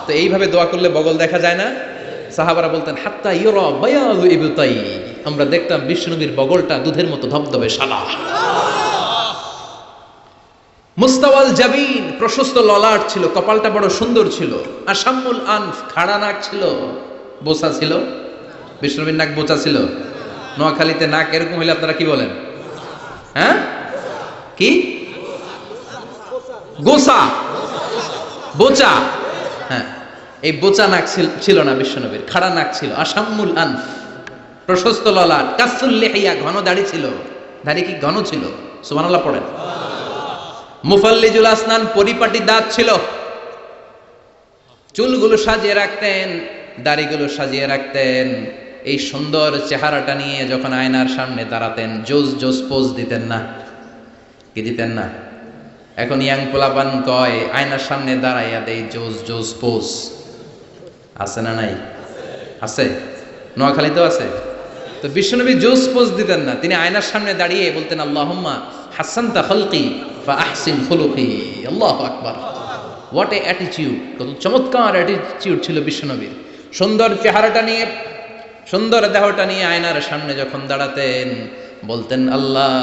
তো এইভাবে দোয়া করলে বগল দেখা যায় না। সাহাবারা বলতেন হাত্তা ইউরা বায়াদু ইবতাই, আমরা দেখতাম বিশ্বনবীর বগলটা দুধের মতো ধবধবে সাদা। মুস্তাওয়াল জাবিন, প্রশস্ত ললাট ছিল, কপালটা বড় সুন্দর ছিল। আসাম্মুল আনফ, খাড়া নাক ছিল, বোচা ছিল। বিশ্বনবীর নাক বোচা ছিল। নোয়াখালীতে নাক এরকম হইলে আপনারা কি বলেন? হ্যাঁ, কি? গোসা, বোচা। হ্যাঁ, এই বোচা নাক ছিল না বিশ্বনবীর, খাড়া নাক ছিল। আসাম্মুল আনফ, প্রশস্ত ললাট। কাসুল লিহিয়া, ঘন দাড়ি ছিল। দাড়ি কি ঘন ছিল? সুবহানাল্লাহ পড়েন। মুফাল্লিজুল আসনান, পরিপাটি দাঁত ছিল। চুলগুলো সাজিয়ে রাখতেন, দাড়িগুলো সাজিয়ে রাখতেন। এই সুন্দর চেহারাটা নিয়ে যখন আয়নার সামনে দাঁড়াতেন, জোস জোস পোজ দিতেন না? কি দিতেন না? এখন ইয়াং পোলাপান কয় আয়নার সামনে দাঁড়াইয়া দেই জোস জোস পোজ। আছে না নাই? আছে, নোয়াখালীতেও আছে। তো বিশ্বনবী জোস পোজ দিতেন না, তিনি আয়নার সামনে দাঁড়িয়ে বলতেন আল্লাহুম্মা হাসানতা খালকি ফাআহসিন খুলুকি। আল্লাহু আকবার। What a attitude! কত চমৎকার অ্যাটিটিউড ছিল বিশ্বনবীর। সুন্দর চেহারাটা নিয়ে, সুন্দর দেহটা নিয়ে আয়নার সামনে যখন দাঁড়াতেন, বলতেন আল্লাহ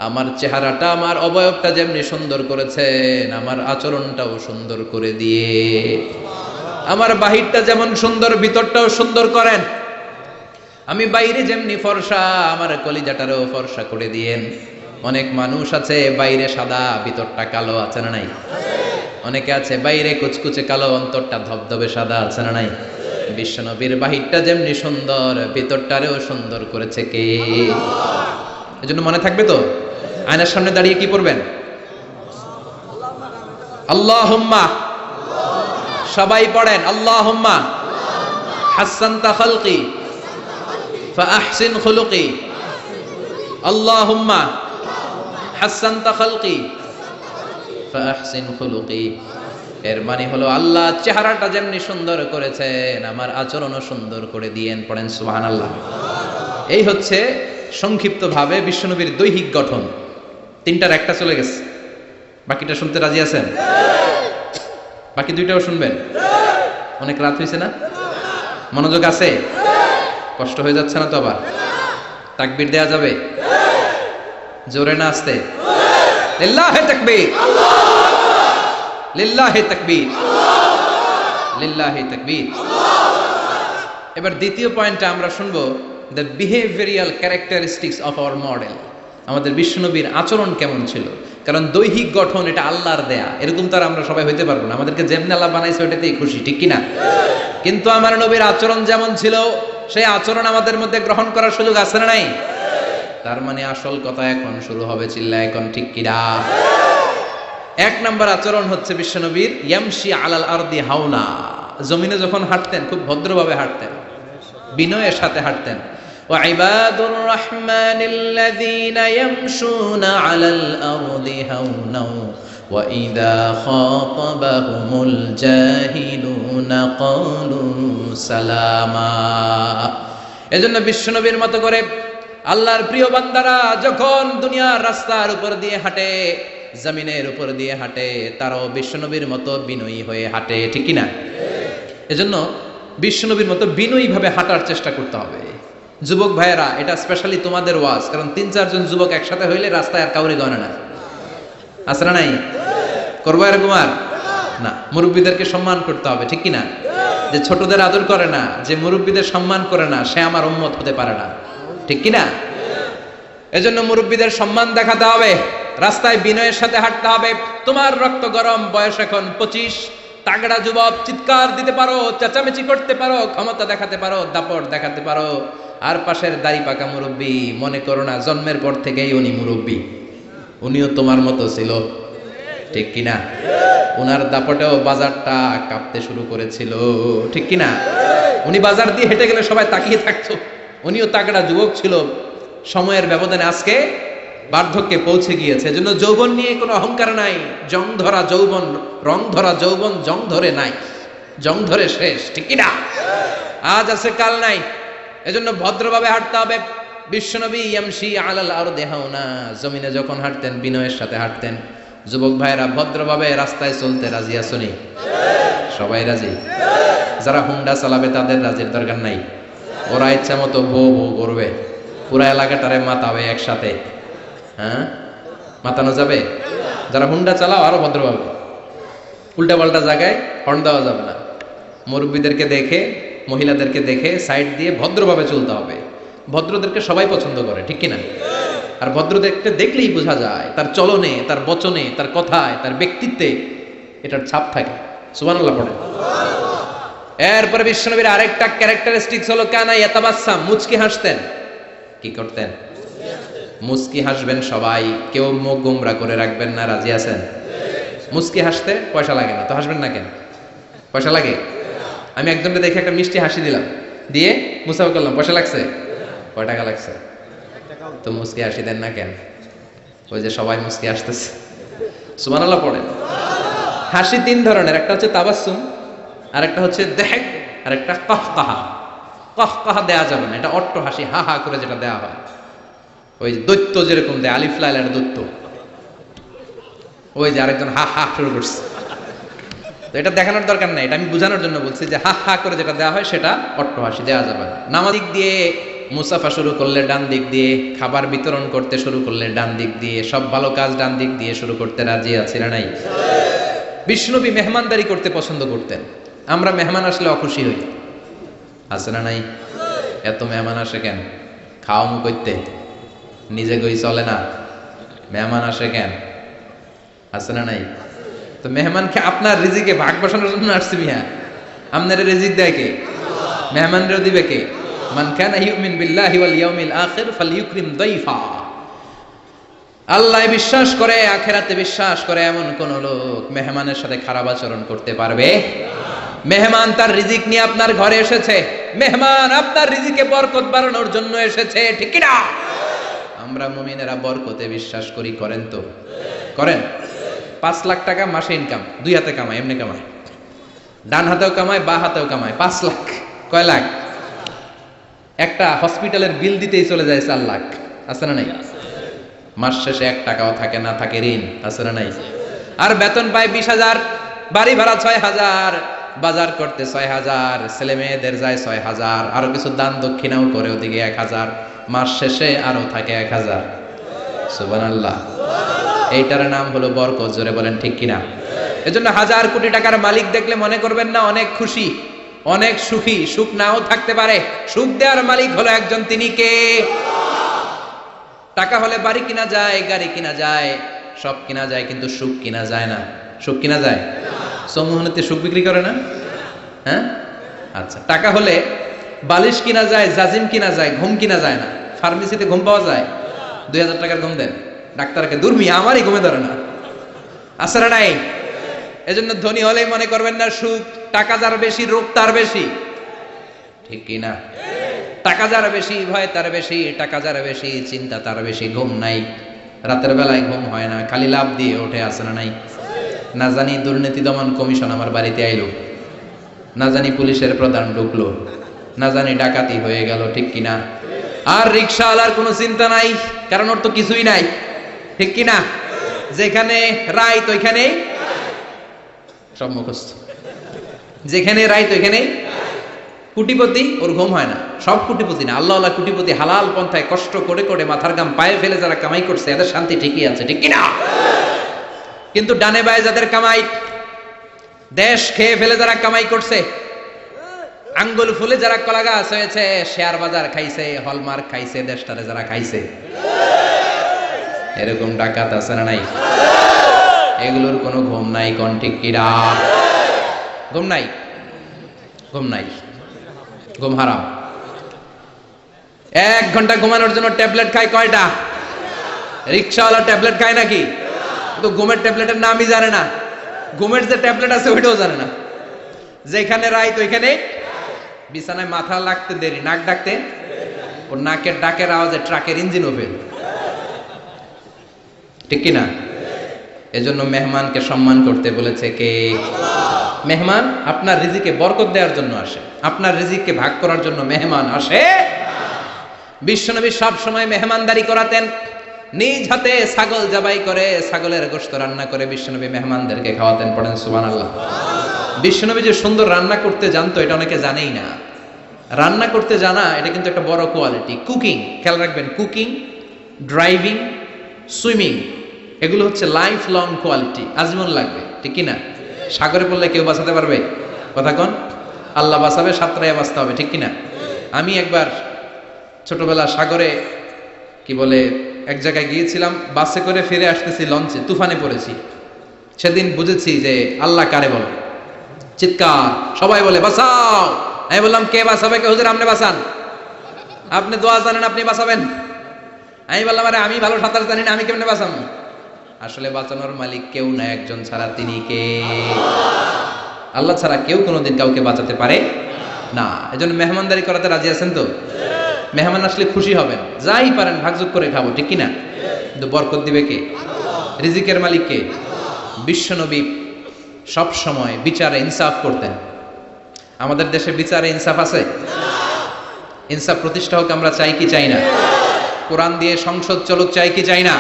আমার চেহারাটা, আমার অবয়বটা যেমনি সুন্দর করেছেন, আমার আচরণটাও সুন্দর করে দিয়ে, আমার বাহিরটা যেমন সুন্দর, ভিতরটাও সুন্দর করেন। আমি বাইরে যেমনি ফর্সা, আমার কলিজাটারও ফর্সা করে দিয়েন। অনেক মানুষ আছে বাইরে সাদা, ভিতরটা কালো, আছে না নাই? অনেকে আছে বাইরে কুচকুচে কালো, অন্তরটা ধবধবে সাদা, আছে না নাই? বিশ্বনবীর বাহিরটা যেমনি সুন্দর, ভিতরটারেও সুন্দর করেছে কে? এজন্য মনে থাকবে তো, আয়নার সামনে দাঁড়িয়ে কি পড়বেন? আল্লাহুম্মা, সবাই পড়েন আল্লাহুম্মা হাসানতা খালকি ফাআহসিন খুলুকি। আল্লাহুম্মা হাসানতা খালকি ফাআহসিন খুলুকি। এর মানে হলো আল্লাহ চেহারাটা যেমনি সুন্দর করেছেন আমার আচরণও সুন্দর করে দিয়েন। পড়েন সুবহানাল্লাহ। এই হচ্ছে সংক্ষিপ্তভাবে বিশ্বনবীর দৈহিক গঠন। তিনটার একটা চলে গেছে, বাকিটা শুনতে রাজি আছেন? বাকি দুইটাও শুনবেন? অনেক রাত হয়েছে না? মনোযোগ আছে? কষ্ট হয়ে যাচ্ছে না তো? আবার তাকবীর দেয়া যাবে? জোরে না আসতে? লিল্লাহি তাকবীর, লিল্লাহি তাকবীর, লিল্লাহি তাকবীর। এবার দ্বিতীয় পয়েন্টটা আমরা শুনবো, the behavioural characteristics of our model. আমাদের বিশ্বনবীর আচরণ কেমন ছিল? কারণ দৈহিক গঠন এটা আল্লাহর দেয়া, এরকম তো আর আমরা সবাই হইতে পারবো না। আমাদেরকে যেমনি আল্লাহ বানাইছে ওইটাতেই খুশি, ঠিক কিনা? কিন্তু আমার নবীর আচরণ যেমন ছিল সেই আচরণ আমাদের মধ্যে গ্রহণ করার সুযোগ আছে না নাই? তার মানে আসল কথা এখন শুরু হবে, চিল্লা এখন ঠিক কিনা? এক নাম্বার আচরণ হচ্ছে বিশ্বনবীর ইয়ামশি আলাল আরদি হাওনা। জমিনে যখন হাঁটতেন খুব ভদ্রভাবে হাঁটতেন, বিনয়ের সাথে হাঁটতেন। ওয়া ইবাদুর রাহমানিল্লাযীনা ইয়ামশুনা আলাল আরদি হাওনা ওয়া ইযা খাতাবাহুমুল জাহিলুনা ক্বালু সালামা। এজন্য বিশ্বনবীর মতো করে আল্লাহর প্রিয় বান্দারা যখন দুনিয়ার রাস্তার উপর দিয়ে হাঁটে, জমিনের উপর দিয়ে হাঁটে, তারাও বিশ্বনবীর মতো বিনয়ী হয়ে হাঁটে, ঠিক কিনা? এজন্য বিশ্বনবীর মতো বিনয়ী ভাবে হাঁটার চেষ্টা করতে হবে। যুবক ভাইয়েরা, এটা স্পেশালি তোমাদের ওয়াজ, কারণ 3-4 জন যুবক একসাথে হইলে রাস্তায় আর কাউরে গণে না। আছে না নাই? করবো এরকম আর না। মুরব্বীদেরকে সম্মান করতে হবে, ঠিক কিনা? যে ছোটদের আদর করে না, যে মুরব্বীদের সম্মান করে না, সে আমার উম্মত হতে পারে না, ঠিক কিনা? এজন্য মুরব্বীদের সম্মান দেখাতে হবে, রাস্তায় বিনয়ের সাথে হাঁটতে হবে। তোমার রক্ত গরম, বয়স এখন 25, তাগড়া যুবক, চিৎকার দিতে পারো, চেঁচামেচি করতে পারো, ক্ষমতা দেখাতে পারো, দাপট দেখাতে পারো। আর পাশের দাড়ি পাকা মুরব্বী, মনে করো না জন্মের পর থেকেই উনি মুরব্বী, উনিও তোমার মতো ছিল, ঠিক কিনা? উনার দাপটেও বাজারটা কাঁপতে শুরু করেছিল, ঠিক কিনা? উনি বাজার দিয়ে হেঁটে গেলে সবাই তাকিয়ে থাকতো। উনিও তাগড়া যুবক ছিল, সময়ের ব্যবধানে আজকে বার্ধক্যে পৌঁছে গিয়েছে। এজন্য যৌবন নিয়ে কোনো অহংকার নাই। জং ধরা যৌবন, রং ধরা যৌবন জং ধরে নাই, জং ধরে শেষ, ঠিক কিনা? আজ আছে কাল নাই। এজন্য ভদ্রভাবে হাঁটতে হবে। বিশ্বনবী ইয়ামশি আলাল আরদি হাওনা, জমিনে যখন হাঁটতেন বিনয়ের সাথে হাঁটতেন। যুবক ভাইরা, ভদ্রভাবে রাস্তায় চলতে রাজি আছনি? সবাই রাজি? যারা হুন্ডা চালাবে তাদের রাজির দরকার নাই, ওরা ইচ্ছা মতো বউ বউ করবে, পুরা এলাকাটারে মাতাবে একসাথে। হ্যাঁ, মাতানো যাবে? যারা হুন্ডা চালাও আরো ভদ্রভাবে, উল্টা পাল্টা জায়গায় হর্ন দেওয়া যাবে না। মুরব্বীদেরকে দেখে, মহিলাদেরকে দেখে সাইড দিয়ে ভদ্রভাবে চলতে হবে। ভদ্রদেরকে সবাই পছন্দ করে, ঠিক কিনা? আর ভদ্রদেরকে দেখলেই বোঝা যায় তার চলনে, তার বচনে, তার কথায়, তার ব্যক্তিত্বে এটার ছাপ থাকে। সুবহানাল্লাহ পড়ে। এরপরে বিশ্বনবীর আরেকটা ক্যারেক্টারিস্টিক্স হলো কানা ইয়াতাবাসসাম, মুচকি হাসতেন। কি করতেন? মুচকি হাসবেন সবাই, কেউ মুখ গোমরা করে রাখবেন না। রাজি আছেন? মুচকি হাসতে পয়সা লাগে না তো, হাসবেন না কেন? পয়সা লাগে? আমি একজনকে দেখে একটা মিষ্টি হাসি দিলাম, দিয়ে মুসাফা করলাম, পয়সা লাগছে? কয় টাকা লাগছে? তো মুচকি হাসি দেন না কেন? ওই যে সবাই মুচকি হাসতেছে। সুবহানাল্লাহ পড়েন। হাসি 3 ধরনের, একটা হচ্ছে তাবাসসুম, আর একটা হচ্ছে দেহেক, আর একটা কাহকাহা। কাহকাহা দেয়া যাবে না, এটা অট্ট হাসি, হা হা করে যেটা দেয়া হয়, ওই দৈত্য যেরকম দেয়, আলিফ লাইলার দৈত্য, ওই যে আরেকজন হা হা শুরু করছে। তো এটা দেখানোর দরকার নাই, এটা আমি বোঝানোর জন্য বলছি যে হা হা করে যেটা দেওয়া হয় সেটা অট্ট হাসি দেওয়া যাবে না। নামাজ দিক দিয়ে মুসাফা শুরু করলে ডান দিক দিয়ে, খাবার বিতরণ করতে শুরু করলে ডান দিক দিয়ে, সব ভালো কাজ ডান দিক দিয়ে শুরু করতে রাজি আছে না নাই? বিষ্ণুনবী মেহমানদারি করতে পছন্দ করতেন। আমরা মেহমান আসলে অখুশি হই, আছে না নাই? এত মেহমান আসে কেন? খাওয়া মু করতে, নিজে গই চলে না, মেহমান আসে কেন? আছে না নাই? তো মেহমানকে আপনার রিজিকে ভাগ বসানোর জন্য আসছে মিয়া। আপনার রিজিক দেয় কে? মেহমানরেও দিবে কে? মান কানা ইউমিন বিল্লাহি ওয়াল ইয়াউমিল আখির ফালইউকরিম দাইফা। আল্লাহ বিশ্বাস করে, আখিরাতে বিশ্বাস করে এমন কোন লোক মেহমানের সাথে খারাপ আচরণ করতে পারবে? মেহমান তার রিজিক নিয়ে আপনার ঘরে এসেছে, মেহমান আপনার রিজিকে বরকত বাড়ানোর জন্য এসেছে, ঠিক কি না? আমরা মুমিনেরা বরকতে বিশ্বাস করি, করেন তো? করেন? 5 লাখ টাকা মাসে ইনকাম, 2 হাতে কামায়, এমনি কামায়, ডান হাতেও কামায়, বা হাতেও কামায়, 5 লাখ। কয় লাখ? একটা হসপিটালের বিল দিতেই চলে যায় 4 লাখ। আছে না নাই? মাস শেষে 1 টাকাও থাকে না, থাকে ঋণ। আছে না নাই? আর বেতন পায় 20,000, বাড়ি ভাড়া 6,000, বাজার করতে 6,000, ছেলে মেয়েদের যায় 6,000, আরো কিছু দান দক্ষিণাও করে ওদিকে 1,000, মাস শেষে আরো থাকে 1,000। সুবহানাল্লাহ। এইটার নাম হলো বরকত। জোরে বলেন ঠিক কিনা? এজন্য হাজার কোটি টাকার মালিক দেখলে মনে করবেন না অনেক খুশি, অনেক সুখী। সুখ নাও থাকতে পারে, সুখ দেওয়ার মালিক হলো একজন, তিনি কে? টাকা হলে বাড়ি কিনা যায়, গাড়ি কিনা যায়, সব কিনা যায়, কিন্তু সুখ কিনা যায় না। সুখ কিনা যায়? সমুহনীতে সুখ বিক্রি করে না? হ্যাঁ, আচ্ছা। টাকা হলে বালিশ কিনা যায়, জাজিম কিনা যায়, ঘুম কিনা যায় না। ফার্মেসিতে ঘুম পাওয়া যায়? 2,000 টাকার ঘুম দেন ডাক্তারকে, দুর্মি আমারই ঘুমে ধরে না। আছে না নাই? এজন্য ধনী হলেই মনে করবেন না সুখ। টাকা যার বেশি, রোগ তার বেশি। ঠিক কিনা? টাকা যার বেশি, ভয় তার বেশি। টাকা যার বেশি, চিন্তা তার বেশি। ঘুম নাই, রাতের বেলায় ঘুম হয় না, খালি লাভ দিয়ে ওঠে। আছে না নাই? না জানি দুর্নীতি দমন কমিশন আমার বাড়িতে আইলো, না জানি পুলিশের প্রধান ঢুকলো, না জানি ডাকাতি হয়ে গেল। ঠিক কিনা? আর রিকশাওয়ালার কোনো চিন্তা নাই, কারণ ওর তো কিছুই নাই। ঠিক কিনা? যেখানে রাইত ওইখানেই সব মুখস্থ, যেখানে রাইত ওইখানেই কুটিপতি। ওর ঘুম হয় না। সব কুটিপতি না, আল্লাহ আল্লাহ কুটিপতি, হালাল পন্থায় কষ্ট করে করে মাথার গাম পায়ে ফেলে যারা কামাই করছে, এদের শান্তি ঠিকই আছে। ঠিক কিনা? কিন্তু ডানে বায়ে যাদের কামাই, দেশ খেয়ে ফেলে যারা কামাই করছে, আঙ্গুল ফুলে যারা কলা গাছ হয়েছে, শেয়ার বাজার খাইছে, হলমার্ক খাইছে, দেশটারে যারা খাইছে, এরকম ডাকাত আছে না নাই? এগুলোর কোনো ঘুম নাই। কোন ঠিক কিরা? ঘুম নাই, ঘুম নাই, ঘুম হারাম। 1 ঘন্টা ঘুমানোর জন্য ট্যাবলেট খায় কয়টা? রিকশাওয়ালা ট্যাবলেট খায় নাকি? তো ঘুমের ট্যাবলেটের নামই জানে না, ঘুমের যে ট্যাবলেট আছে ওইটাও জানে না। যেখানে রাইত ওইখানে বিছানায় মাথা লাগতে দেরি, নাক ডাকতে, ওর নাকের ডাকের আওয়াজে ট্রাকের ইঞ্জিন ওপেন। ঠিক কিনা? এজন্য মেহমানকে সম্মান করতে বলেছে কে? মেহমান আপনার রিজিকে বরকত দেওয়ার জন্য আসে, আপনার রিজিককে ভাগ করার জন্য মেহমান আসে। বিশ্বনবী সব সময় মেহমানদারি করাতেন। নিজ হাতে ছাগল জবাই করে, ছাগলের গোশত রান্না করে বিশ্বনবী মেহমানদেরকে খাওয়াতেন। পড়েন সুবহানাল্লাহ। বিশ্বনবী যে সুন্দর রান্না করতে জানতো, এটা অনেকে জানেই না। রান্না করতে জানা এটা কিন্তু একটা বড় কোয়ালিটি। কুকিং, খেয়াল রাখবেন, কুকিং, ড্রাইভিং, সুইমিং, এগুলো হচ্ছে লাইফ লং কোয়ালিটি, আজীবন লাগবে। ঠিক কিনা? সাগরে পড়লে কেউ বাঁচাতে পারবে? কথা কন। আল্লাহ বাঁচাবে, সাঁতরাইয়া বাঁচতে হবে। ঠিক কিনা? আমি একবার ছোটবেলা সাগরে কি বলে এক জায়গায় গিয়েছিলাম, বাসে করে ফিরে আসতেছি, লঞ্চে তুফানে পড়েছি। সেদিন বুঝেছি যে আল্লাহ কারে বলে। চিৎকার, সবাই বলে বাঁচাও। আমি বললাম কে বাঁচাবে? কে? হুজুর আপনি বাঁচান, আপনি দোয়া জানেন, আপনি বাঁচাবেন। আমি বললাম আরে আমি ভালো সাঁতার জানি না, আমি কেমনে বাঁচাবো? আসলে বাঁচানোর মালিক কেউ না, একজন ছাড়া। তিনি কে? আল্লাহ ছাড়া কেউ কোনোদিন কাউকে বাঁচাতে পারে না। এজন্য মেহমানদারি করাতে রাজি আছেন তো? মেহমান আসলে খুশি হবেন, যাই পারেন ভাগযোগ করে খাবো। ঠিক কিনা? কিন্তু বরকত দিবে কে? রিজিকের মালিক কে? বিশ্বনবী সব সময় বিচারে ইনসাফ করতেন। আমাদের দেশে বিচারে ইনসাফ আছে? ইনসাফ প্রতিষ্ঠা হোক আমরা চাই কি চাই না? কোরআন দিয়ে সংসদ চলুক চাই কি চাই না?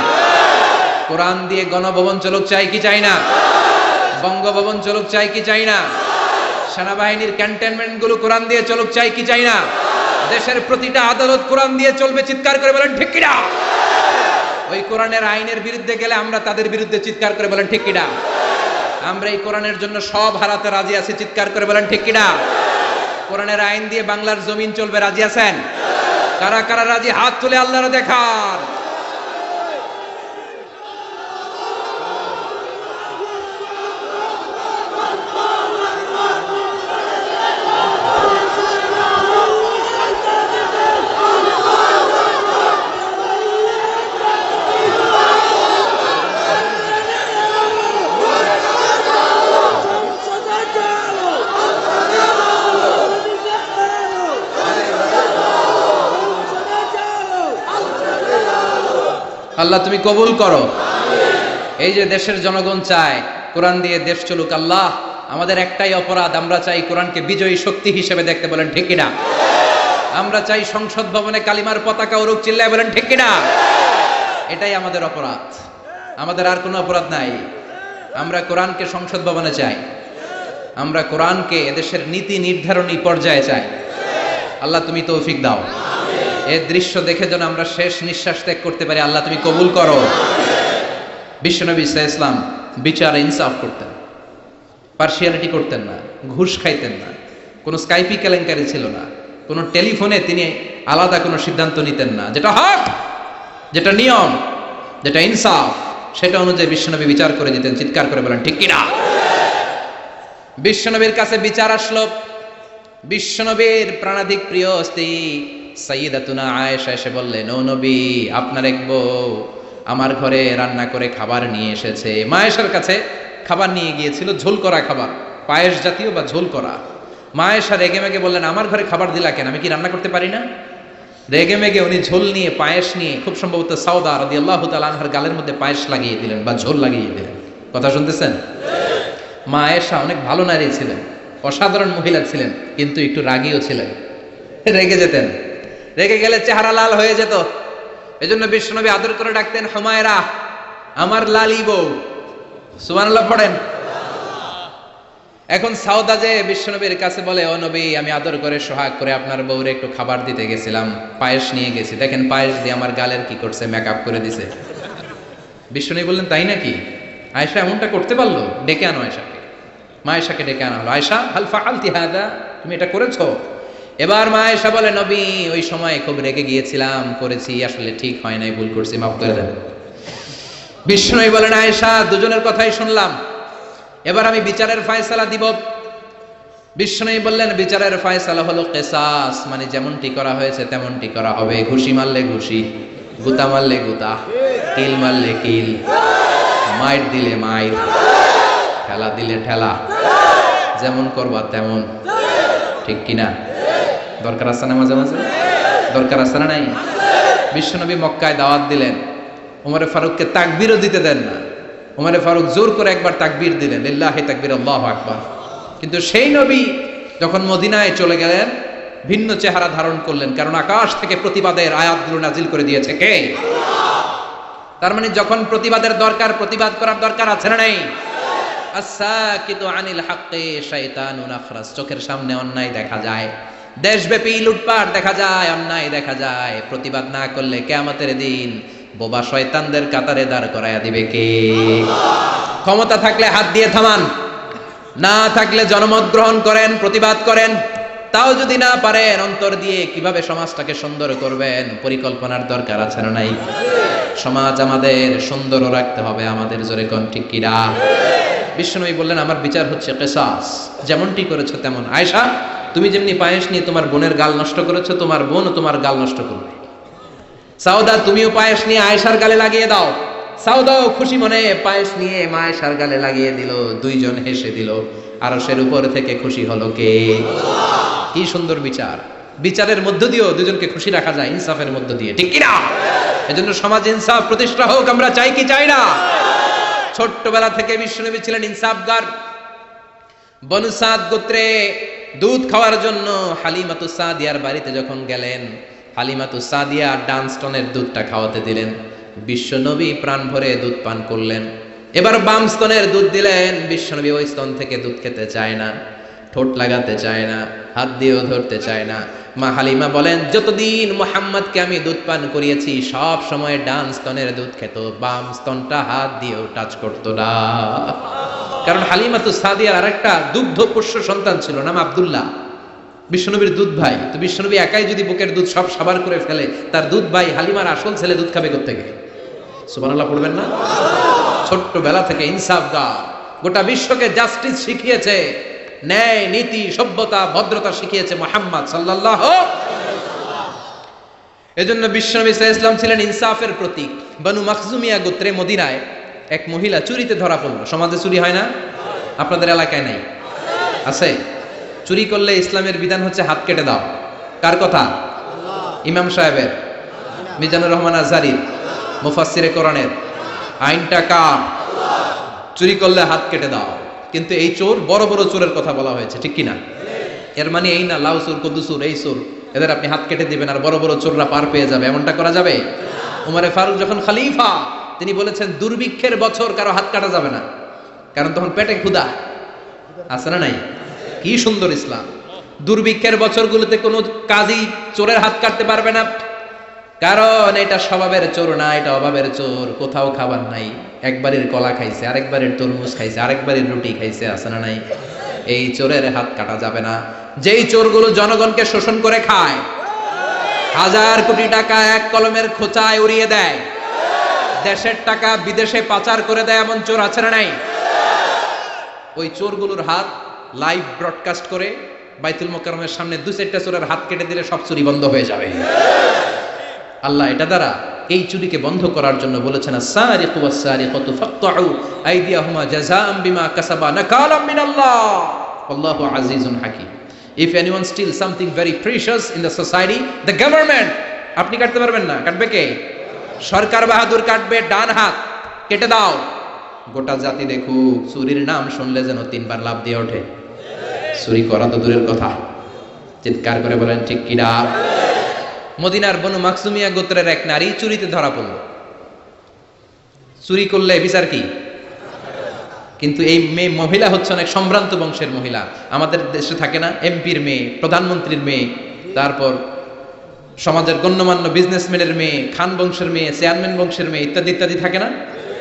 কোরআন দিয়ে গণভবন চলুক চাই কি চাই না? বঙ্গভবন চলুক চাই কি চাই না? সেনাবাহিনীর ক্যান্টনমেন্ট গুলো কোরআন দিয়ে চলুক চাই কি চাই না? দেশের প্রতিটা আদালত কোরআন দিয়ে চলবে। চিৎকার করে বলেন ঠিক কিনা? ওই কোরআনের আইনের বিরুদ্ধে গেলে আমরা তাদের বিরুদ্ধে চিৎকার করে বলেন ঠিক কিনা? আমরা এই কোরআনের জন্য সব হারাতে রাজি আছি। চিৎকার করে বলেন ঠিক কিনা? কোরআনের আইন দিয়ে বাংলার জমিন চলবে, রাজি আছেন? কারা কারা রাজি? হাত তুলে আল্লাহর দেখার। আল্লাহ তুমি কবুল করো। এই যে দেশের জনগণ চায় কোরআন দিয়ে দেশ চলুক, আল্লাহ আমাদের একটাই অপরাধ, আমরা চাই কোরআনকে বিজয়ী শক্তি হিসেবে দেখতে, বলেন ঠিক কিনা? আমরা চাই সংসদ ভবনে কালিমার পতাকা উড়ুক, চিল্লায় বলেন ঠিক কিনা? এটাই আমাদের অপরাধ, আমাদের আর কোনো অপরাধ নাই। আমরা কোরআনকে সংসদ ভবনে চাই, আমরা কোরআনকে এদেশের নীতি নির্ধারণী পর্যায়ে চাই। আল্লাহ তুমি তৌফিক দাও, এর দৃশ্য দেখে যেন আমরা শেষ নিঃশ্বাস ত্যাগ করতে পারি। আল্লাহ তুমি কবুল করো। বিশ্বনবী সাল্লাল্লাহু আলাইহি ওয়াসাল্লাম বিচার ইনসাফ করতেন, পার্সিয়ালিটি করতেন না, ঘুষ খাইতেন না, কোনো স্কাইপি কেলেঙ্কারি ছিল না, কোনো টেলিফোনে তিনি আলাদা কোনো সিদ্ধান্ত নিতেন না। যেটা হক, যেটা নিয়ম, যেটা ইনসাফ, সেটা অনুযায়ী বিশ্বনবী বিচার করে দিতেন। চিৎকার করে বলেন ঠিক কিনা? বিশ্বনবীর কাছে বিচার আসলো, বিশ্বনবীর প্রাণাধিক প্রিয় স্ত্রী সাইয়্যিদাতুনা আয়েশা এসে বললেন, ও নবী, আপনার এক বউ আমার ঘরে রান্না করে খাবার নিয়ে এসেছে। মা আয়েশার কাছে খাবার নিয়ে গিয়েছিল, ঝোল করা খাবার, পায়েস জাতীয় বা ঝোল করা। মা আয়েশা রেগে মেগে বললেন, আমার ঘরে খাবার দিলা কেন? আমি কি রান্না করতে পারি না? রেগে মেগে উনি ঝোল নিয়ে, পায়েস নিয়ে, খুব সম্ভবত সাউদা রাদিয়াল্লাহু তাআলা আনহার গালের মধ্যে পায়েস লাগিয়ে দিলেন বা ঝোল লাগিয়ে দিলেন। কথা শুনতেছেন? মা আয়েশা অনেক ভালো নারী ছিলেন, অসাধারণ মহিলা ছিলেন, কিন্তু একটু রাগীও ছিলেন, রেগে যেতেন। রেগে গেলে চেহারা লাল হয়ে যেত। এজন্য বিশ্বনবী আদর করে ডাকতেন, হুমায়রা, আমার লালি বউ। সুবহানাল্লাহ পড়েন। এখন সাউদা যে বিশ্বনবীর কাছে বলে, ও নবী, আমি আদর করে সোহাগ করে আপনার বউরে একটু খাবার দিতে গেছিলাম, পায়েস নিয়ে গেছি, দেখেন পায়েস দিয়ে আমার গালের কি করছে, মেকআপ করে দিছে। বিশ্বনবী বললেন, তাই নাকি? আয়েশা এমনটা করতে পারলো? ডেকে আনো আয়েশাকে। মা আয়েশাকে ডেকে আনা হলো। আয়েশা, হাল ফাআলতি হাদা, তুমি এটা করেছো? এবার মা আয়েশা বলে, নবী, ওই সময় খুব রেগে গিয়েছিলাম, করেছি, আসলে ঠিক হয় নাই, ভুল করছি, মাফ করে দেন। বিশ্বনবী বলেন, আয়েশা, দুজনের কথাই শুনলাম, এবার আমি বিচারের ফয়সালা দিব। বিশ্বনবী বললেন, বিচারের ফয়সালা হলো কিসাস, মানে যেমনটি করা হয়েছে তেমনটি করা হবে। ঘুষি মারলে ঘুষি, গুতা মারলে গুতা, কিল মারলে কিল, মাইর দিলে মাইর, ঠেলা দিলে ঠেলা, যেমন করবা তেমন। ঠিক কিনা? দরকার আছে না? মাঝে মাঝে দরকার আছে না? নাই? বিশ্বনবী মক্কায় দাওয়াত দিলেন, ওমরে ফারুককে তাকবীরও দিতে দেন না। ওমরে ফারুক জোর করে একবার তাকবীর দিলেন, লিল্লাহি তাকবীর, আল্লাহু আকবার। কিন্তু সেই নবী যখন মদিনায় চলে গেলেন, ভিন্ন চেহারা ধারণ করলেন, কারণ আকাশ থেকে প্রতিবাদের আয়াতগুলো নাজিল করে দিয়েছে কে? তার মানে যখন প্রতিবাদের দরকার, প্রতিবাদ করার দরকার আছে না নাই? আস-সাকিতু আনিল হাক্কি শাইতানুন আখরাস। চোখের সামনে অন্যায় দেখা যায়, দেশব্যাপী লুটপাট দেখা যায়, অন্যায় দেখা যায়, প্রতিবাদ না করলে কিয়ামতের দিন বোবা শয়তানদের কাতারে দাঁড় করায়া দিবে কে? ক্ষমতা থাকলে হাত দিয়ে থামান, না থাকলে জনমত গ্রহণ করেন, প্রতিবাদ করেন। তাও যদি না পারেন, অন্তর দিয়ে কিভাবে সমাজটাকে সুন্দর করবেন, পরিকল্পনার দরকার আছে না নাই? সমাজ আমাদের সুন্দরও রাখতে হবে আমাদের, জোরে কোন ঠিক কিনা? বিশ্বনবী বললেন, আমার বিচার হচ্ছে কিসাস, যেমনটি করেছো তেমন। আয়েশা, তুমি যেমনি পায়েস নিয়ে তোমার বোনের গাল নষ্ট করেছো, তোমার বোনও তোমার গাল নষ্ট করবে। সাউদা, তুমিও পায়েস নিয়ে আয়েশার গালে লাগিয়ে দাও। সাউদাও খুশি মনে পায়েস নিয়ে মা আয়েশার গালে লাগিয়ে দিল, দুইজন হেসে দিল। আরশের উপর থেকে খুশি হলো কে? কি সুন্দর বিচার! বিচারের মধ্য দিয়েও দুজনকে খুশি রাখা যায়, ইনসাফের মধ্য দিয়ে। ঠিক কিনা? এজন্য সমাজ ইনসাফ প্রতিষ্ঠা হোক, আমরা চাই কি চাই না? ছোট্টবেলা থেকে বিশ্বনবী ছিলেন ইনসাফগার। বনু সাদ গোত্রে দুধ খাওয়ার জন্য হালিমাতু সাদিয়ার বাড়িতে যখন গেলেন, হালিমাতু সাদিয়া ডানস্টনের দুধটা খাওয়াতে দিলেন। বিশ্বনবী প্রাণ ভরে দুধ পান করলেন। এবার বাম স্তনের দুধ দিলেন। বিশ্বনবী ওই স্তন থেকে দুধ খেতে চায় না, ঠোঁট লাগাতে চায় না, হাত দিয়েও ধরতে চায় না। মা হালিমা বলেন, যতদিন মুহাম্মদকে আমি দুধ পান করিয়েছি, সব সময় ডান স্তনের দুধ খেত, বাম স্তনটা হাত দিয়েও টাচ করতো না। কারণ হালিমাতু সাদিয়ার আরেকটা দুগ্ধ পোষ্য সন্তান ছিল, নাম আব্দুল্লাহ, বিশ্বনবীর দুধ ভাই। তো বিশ্বনবী একাই যদি বুকের দুধ সব সাবার করে ফেলে, তার দুধ ভাই হালিমার আসল ছেলে দুধ খাবে কোত্থেকে? সুবহানাল্লাহ পড়বেন না? ছোট্টবেলা থেকে ইনসাফগার, গোটা বিশ্বকে জাস্টিস শিখিয়েছে, ন্যায় নীতি সভ্যতা ভদ্রতা শিখিয়েছে মুহাম্মদ সাল্লাল্লাহু। এজন্য বিশ্বনবী সাল্লাল্লাহু আলাইহি ওয়াসাল্লাম ছিলেন ইনসাফের প্রতীক। বনু মাখজুমিয়া গোত্রে মদিনায় এক মহিলা চুরিতে ধরা পড়ল। সমাজে চুরি হয় না? আপনাদের এলাকায় নাই? আছে? চুরি করলে ইসলামের বিধান হচ্ছে হাত কেটে দাও। কার কথা? ইমাম সাহেবের, মিজানুর রহমান আজহারীর, মুফাসসিরে কোরআনের। আইনটা কার? চুরি করলে হাত কেটে দাও। কিন্তু এই চোর, বড় বড় চোরের কথা বলা হয়েছে, ঠিক কিনা? এর মানে এই না লাউ চোর, কদ্দু চোর, এই চোর, এদের আপনি হাত কেটে দিবেন আর বড় বড় চোররা পার পেয়ে যাবে, এমনটা করা যাবে? উমরে ফারুক যখন খলিফা, তিনি বলেছেন দুর্ভিক্ষের বছর কারো হাত কাটা যাবে না, কারণ তখন পেটে ক্ষুধা আছে না নাই? কি সুন্দর ইসলাম! দুর্ভিক্ষের বছরগুলোতে কোনো কাজী চোরের হাত কাটতে পারবে না, কারণ এটা স্বভাবের চোর না, এটা অভাবের চোর। কোথাও খাবার নাই, একবারের কলা খাইছে, আরেকবারের তরমুজ খাইছে, আরেকবারের রুটি খাইছে, আছে না নাই? এই চোরের হাত কাটা যাবে না। যেই চোরগুলো জনগণকে শোষণ করে খায়, হাজার কোটি টাকা এক কলমের খোঁচায় উড়িয়ে দেয়, দেশের টাকা বিদেশে পাচার করে দেয়, এমন চোর আছে না নাই? ওই চোরগুলোর হাত লাইভ ব্রডকাস্ট করে বাইতুল মোকাররমের সামনে 2-4টা চোরের হাত কেটে দিলে সব চুরি বন্ধ হয়ে যাবে। আল্লাহ এটা দ্বারা এই চুরিকে বন্ধ করার জন্য বলেছেন, আস-সারিকু ওয়াস-সারিকাতু ফাকতাউ আইদিয়াহুমা জাযাআম বিমা কাসাবা নাকালাম মিনাল্লাহ আল্লাহু Azizun হাকীম। If anyone steals something very precious in the society, the government, আপনি কাটতে পারবেন না, কাটবে কে? সরকার বাহাদুর কাটবে, ডান হাত কেটে দাও। গোটা জাতি দেখুক, চুরির নাম শুনলে যেন 3বার লাফ দিয়ে ওঠে। চুরি করা তো দূরের কথা, চিৎকার করে বলেন ঠিক কিনা? মদিনার বনু মাকসুমিয়া গোত্রের এক নারী চুরিতে ধরা পড়ল। চুরি করলে বিচার কি? কিন্তু এই মেয়ে মহিলা হচ্ছে অনেক সম্ভ্রান্ত বংশের মহিলা। আমাদের দেশে থাকে না এমপির মেয়ে, প্রধানমন্ত্রীর মেয়ে, তারপর সমাজের গণ্যমান্য বিজনেসম্যানের মেয়ে, খান বংশের মেয়ে, চেয়ারম্যান বংশের মেয়ে, ইত্যাদি ইত্যাদি থাকে না?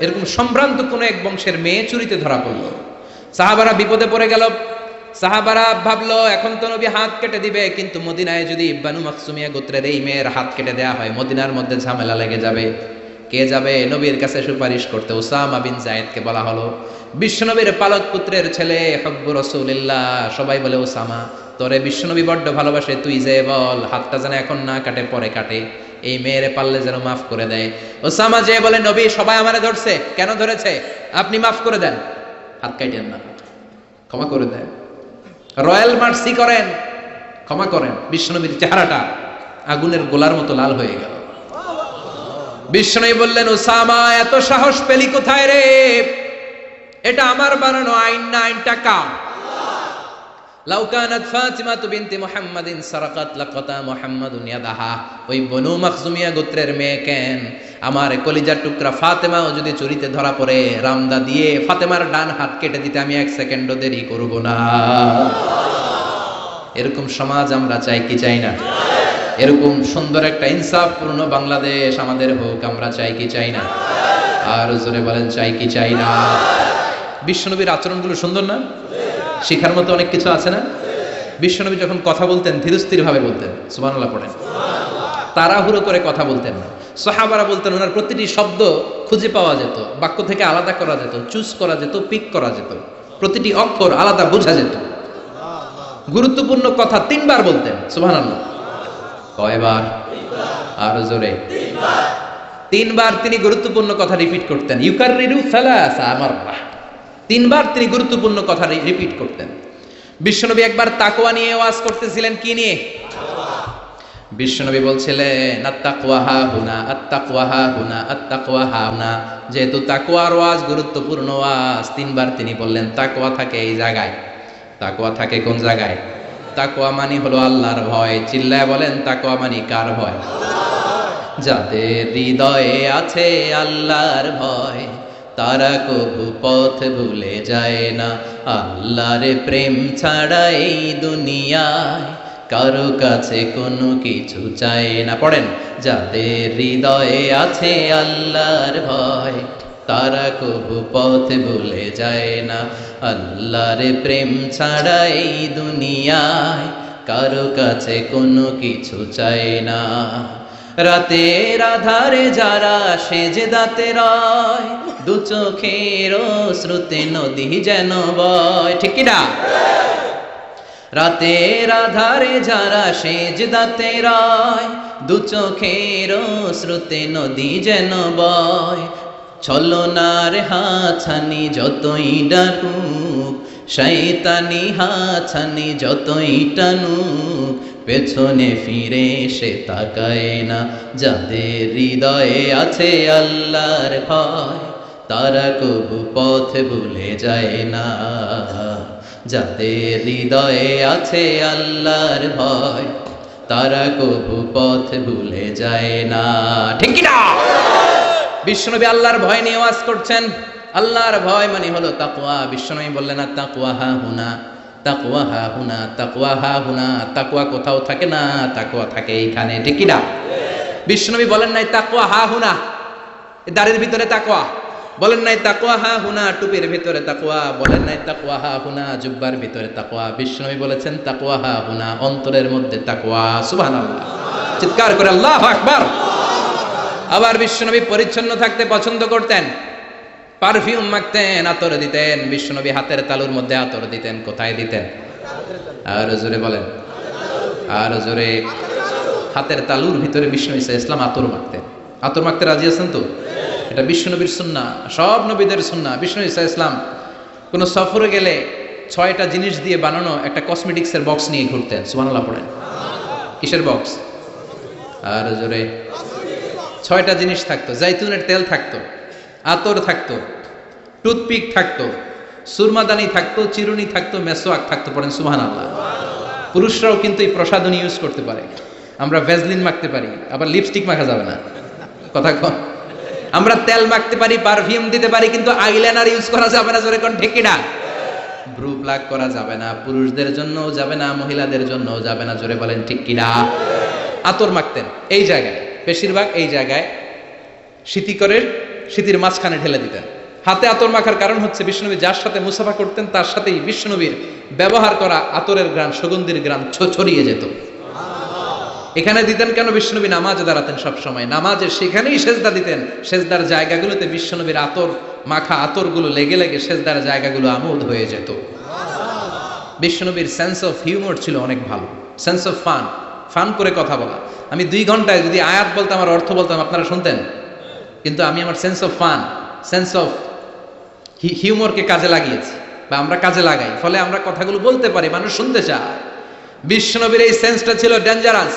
এরকম সম্ভ্রান্ত কোন এক বংশের মেয়ে চুরিতে ধরা পড়ল। সাহাবারা বিপদে পড়ে গেল। সাহাবারা ভাবলো এখন তো নবী হাত কেটে দিবে, কিন্তু মদিনায় যদি বানু মাকসুমিয়া গোত্রের এই মেয়ের হাত কেটে দেয়া হয়, মদিনার মধ্যে ঝামেলা লেগে যাবে। কে যাবে নবীর কাছে সুপারিশ করতে? উসামা বিন যায়েদকে বলা হলো। বিশ্বনবীর পালক পুত্রের ছেলে, হব্বু রাসূলিল্লাহ, সবাই বলে উসামা, তোরে বিশ্বনবী বড্ড ভালোবাসে, তুই যে বল হাতটা যেন এখন না কাটে, পরে কাটে, এই মেয়েরে পারলে যেন মাফ করে দেয়। উসামা যে বলে, নবী সবাই আমারে ধরছে, কেন ধরেছে? আপনি মাফ করে দেন, হাত কাটেন না, ক্ষমা করে দেন, রয়্যাল মার্সি করেন, ক্ষমা করেন। বিশ্বনবীর চেহারাটা আগুনের গোলার মতো লাল হয়ে গেল। বিশ্বনবী বললেন, উসামা এত সাহস পেলি কোথায় রে? এটা আমার বানানো আইন না, আইনটা কার? লাউ কানাত ফাতিমাতু বিনতি মুহাম্মাদিন সারাকাত লাকাতা মুহাম্মাদুন ইয়াদাহা। ওই বনু মাখজুমিয়া গোত্রের মেয়ে কেন, আমার কলিজার টুকরা ফাতেমাও যদি চুরিতে ধরা পড়ে, রামদা দিয়ে ফাতেমার ডান হাত কেটে দিতে আমি 1 সেকেন্ডও দেরি করব না। এরকম সমাজ আমরা চাই কি চাই না? এরকম সুন্দর একটা ইনসাফপূর্ণ বাংলাদেশ আমাদের হোক, আমরা চাই কি চাই না? আর জোরে বলেন, চাই কি চাই না? বিশ্বনবীর আচরণগুলো সুন্দর না? শিখার মতো অনেক কিছু আছে না? বিশ্বনবী যখন কথা বলতেন ধীরস্থির ভাবে বলতেন, সুবহানাল্লাহ পড়েন। তাড়াহুড়ো করে কথা বলতেন না। সাহাবারা বলতেন ওনার প্রতিটি শব্দ খুঁজে পাওয়া যেত, বাক্য থেকে আলাদা করা যেত, চুজ করা যেত, পিক করা যেত, প্রতিটি অক্ষর আলাদা বোঝা যেত। গুরুত্বপূর্ণ কথা 3বার বলতেন, সুবহানাল্লাহ। কয়বার? আর জোরে। 3বার তিনি গুরুত্বপূর্ণ কথা রিপিট করতেন। ইউকাররিরু সালাসা মাররা, 3বার তিনি গুরুত্বপূর্ণ কথা রিপিট করতেন। বিশ্বনবী একবার তাকওয়া নিয়ে ওয়াজ করতেছিলেন। কি নিয়ে? বিশ্বনবী বলছিলেন, আত-তাকওয়া হা হুনা, আত-তাকওয়া হা হুনা, আত-তাকওয়া হা হুনা। যেহেতু তাকওয়ার ওয়াজ গুরুত্বপূর্ণ ওয়াজ, 3বার তিনি বললেন তাকওয়া থাকে এই জায়গায়। তাকওয়া থাকে কোন জায়গায়? তাকওয়া মানে হলো আল্লাহর ভয়। চিল্লায় বলেন, তাকওয়া মানে কার ভয়? যাদের হৃদয়ে আছে আল্লাহর ভয়, তারা কবু পথ ভুলে যায় না। আল্লাহর প্রেম ছাড়া এই দুনিয়ায় কারো কাছে কোনো কিছু চায় না। পড়েন, যাদের হৃদয়ে আছে আল্লাহর ভয়, তারা কবু পথ ভুলে যায় না। আল্লাহর প্রেম ছাড়া এই দুনিয়ায় কারো কাছে কোনো কিছু চায় না। রাতের আধারে যারা সেজদাতে রয়, দু চোখের শ্রুতে নদী যেন বয়। ঠিক কি না? রাতের আধারে যারা সেজদাতে রয়, দু চোখের শ্রুতে নদী যেন বয়। ছলনার হাছানি যতই ডাকুক, শয়তানি হাছানি যতই টানুক, পেছনে ফিরে সে তাকায় না। যাদের হৃদয়ে আছে আল্লাহর ভয়, তারা কবু পথ ভুলে যায় না, যাদের হৃদয়ে আছে আল্লাহর ভয় তারা কবু পথ ভুলে যায় না। ঠিক কি না? বিশ্বনবী আল্লাহর ভয় নিয়ে ওয়াজ করছেন। আল্লাহর ভয় মানে হলো তাকওয়া। বিশ্বনবী বললেন না তাকওয়া হা হুনা, তাকওয়া হা হুনা, তাকওয়া হা হুনা। তাকওয়া কোথাও থাকে না, তাকওয়া থাকে এইখানে। ঠিক কি না? বিশ্বনবী বলেন নাই তাকওয়া হা হুনা, দাড়ির ভিতরে তাকওয়া। বলেন নাই তাকওয়া হা হুনা, টুপির ভিতরে তাকওয়া। বলেন নাই তাকওয়া হা হুনা, জুব্বার ভিতরে তাকওয়া। বিশ্বনবী বলেছেন তাকওয়া হা হুনা, অন্তরের মধ্যে তাকওয়া। সুবহানাল্লাহ, চিৎকার করে আল্লাহু আকবার। আবার বিশ্বনবী পরিচ্ছন্ন থাকতে পছন্দ করতেন। পারফিউম মাখতেন, আতর দিতেন। বিশ্বনবী হাতের তালুর মধ্যে আতর দিতেন। কোথায় দিতেন? আর জোরে বলেন, আর জোরে। হাতের তালুর ভিতরে বিশ্বনবী ইসলাম আতর মাখতেন। আতর মাখতে রাজি আছেন তো? এটা বিশ্বনবীর সুন্নাহ, সব নবীদের সুন্নাহ। বিশ্বনবী ইসলাম কোন সফরে গেলে 6টা জিনিস দিয়ে বানানো একটা কসমেটিক্সের বক্স নিয়ে ঘুরতেন। সুবহানাল্লাহ পড়েন। কিসের বক্স? আর জোরে। 6টা জিনিস থাকতো। জাইতুনের তেল থাকতো, আতর থাকতো, টুথপিক থাকতো, সুরমাদানি থাকতো, চিরুনি থাকতো, মেসোয়াক থাকতো। পড়েন সুবহানাল্লাহ। পুরুষরাও কিন্তু এই প্রসাধনী ইউজ করতে পারে। আমরা ভ্যাজলিন মাখতে পারি, আবার লিপস্টিক মাখা যাবে না। কথা কন। আমরা তেল মাখতে পারি, পারফিউম দিতে পারি, কিন্তু আইলাইনার ইউজ করা যাবে না। জোরে কোন ঠিক কি না? ব্রু প্লাক করা যাবে না, পুরুষদের জন্যও যাবে না, মহিলাদের জন্যও যাবে না। জোরে বলেন ঠিক কি না? আতর মাখতেন এই জায়গায়, বেশিরভাগ এই জায়গায় শীতির মাঝখানে ঢেলে দিতেন। হাতে আতর মাখার কারণ হচ্ছে বিশ্বনবী যার সাথে মুসাফা করতেন তার সাথেই বিশ্বনবীর ব্যবহার করা আতরের ঘ্রাণ, সুগন্ধির ঘ্রাণ ছড়িয়ে যেত। এখানে দিতেন কেন? বিশ্বনবী নামাজে দাঁড়াতেন সব সময়, নামাজে সেখানেই সেজদা দিতেন। সেজদার জায়গাগুলোতে বিশ্বনবীর আতর মাখা আতরগুলো লেগে লেগে সেজদার জায়গাগুলো আমোদ হয়ে যেত। বিশ্বনবীর সেন্স অফ হিউমার ছিল অনেক ভালো, সেন্স অফ ফান করে কথা বলা। আমি 2 ঘন্টায় যদি আয়াত বলতাম আর অর্থ বলতাম আপনারা শুনতেন, কিন্তু আমি আমার sense of fun, sense of হিউমারকে কাজে লাগিয়েছি, বা আমরা কাজে লাগাই, ফলে আমরা কথাগুলো বলতে পারি, মানুষ শুনতে চায়। বিশ্বনবীর এই সেন্সটা ছিল ডেঞ্জারাস।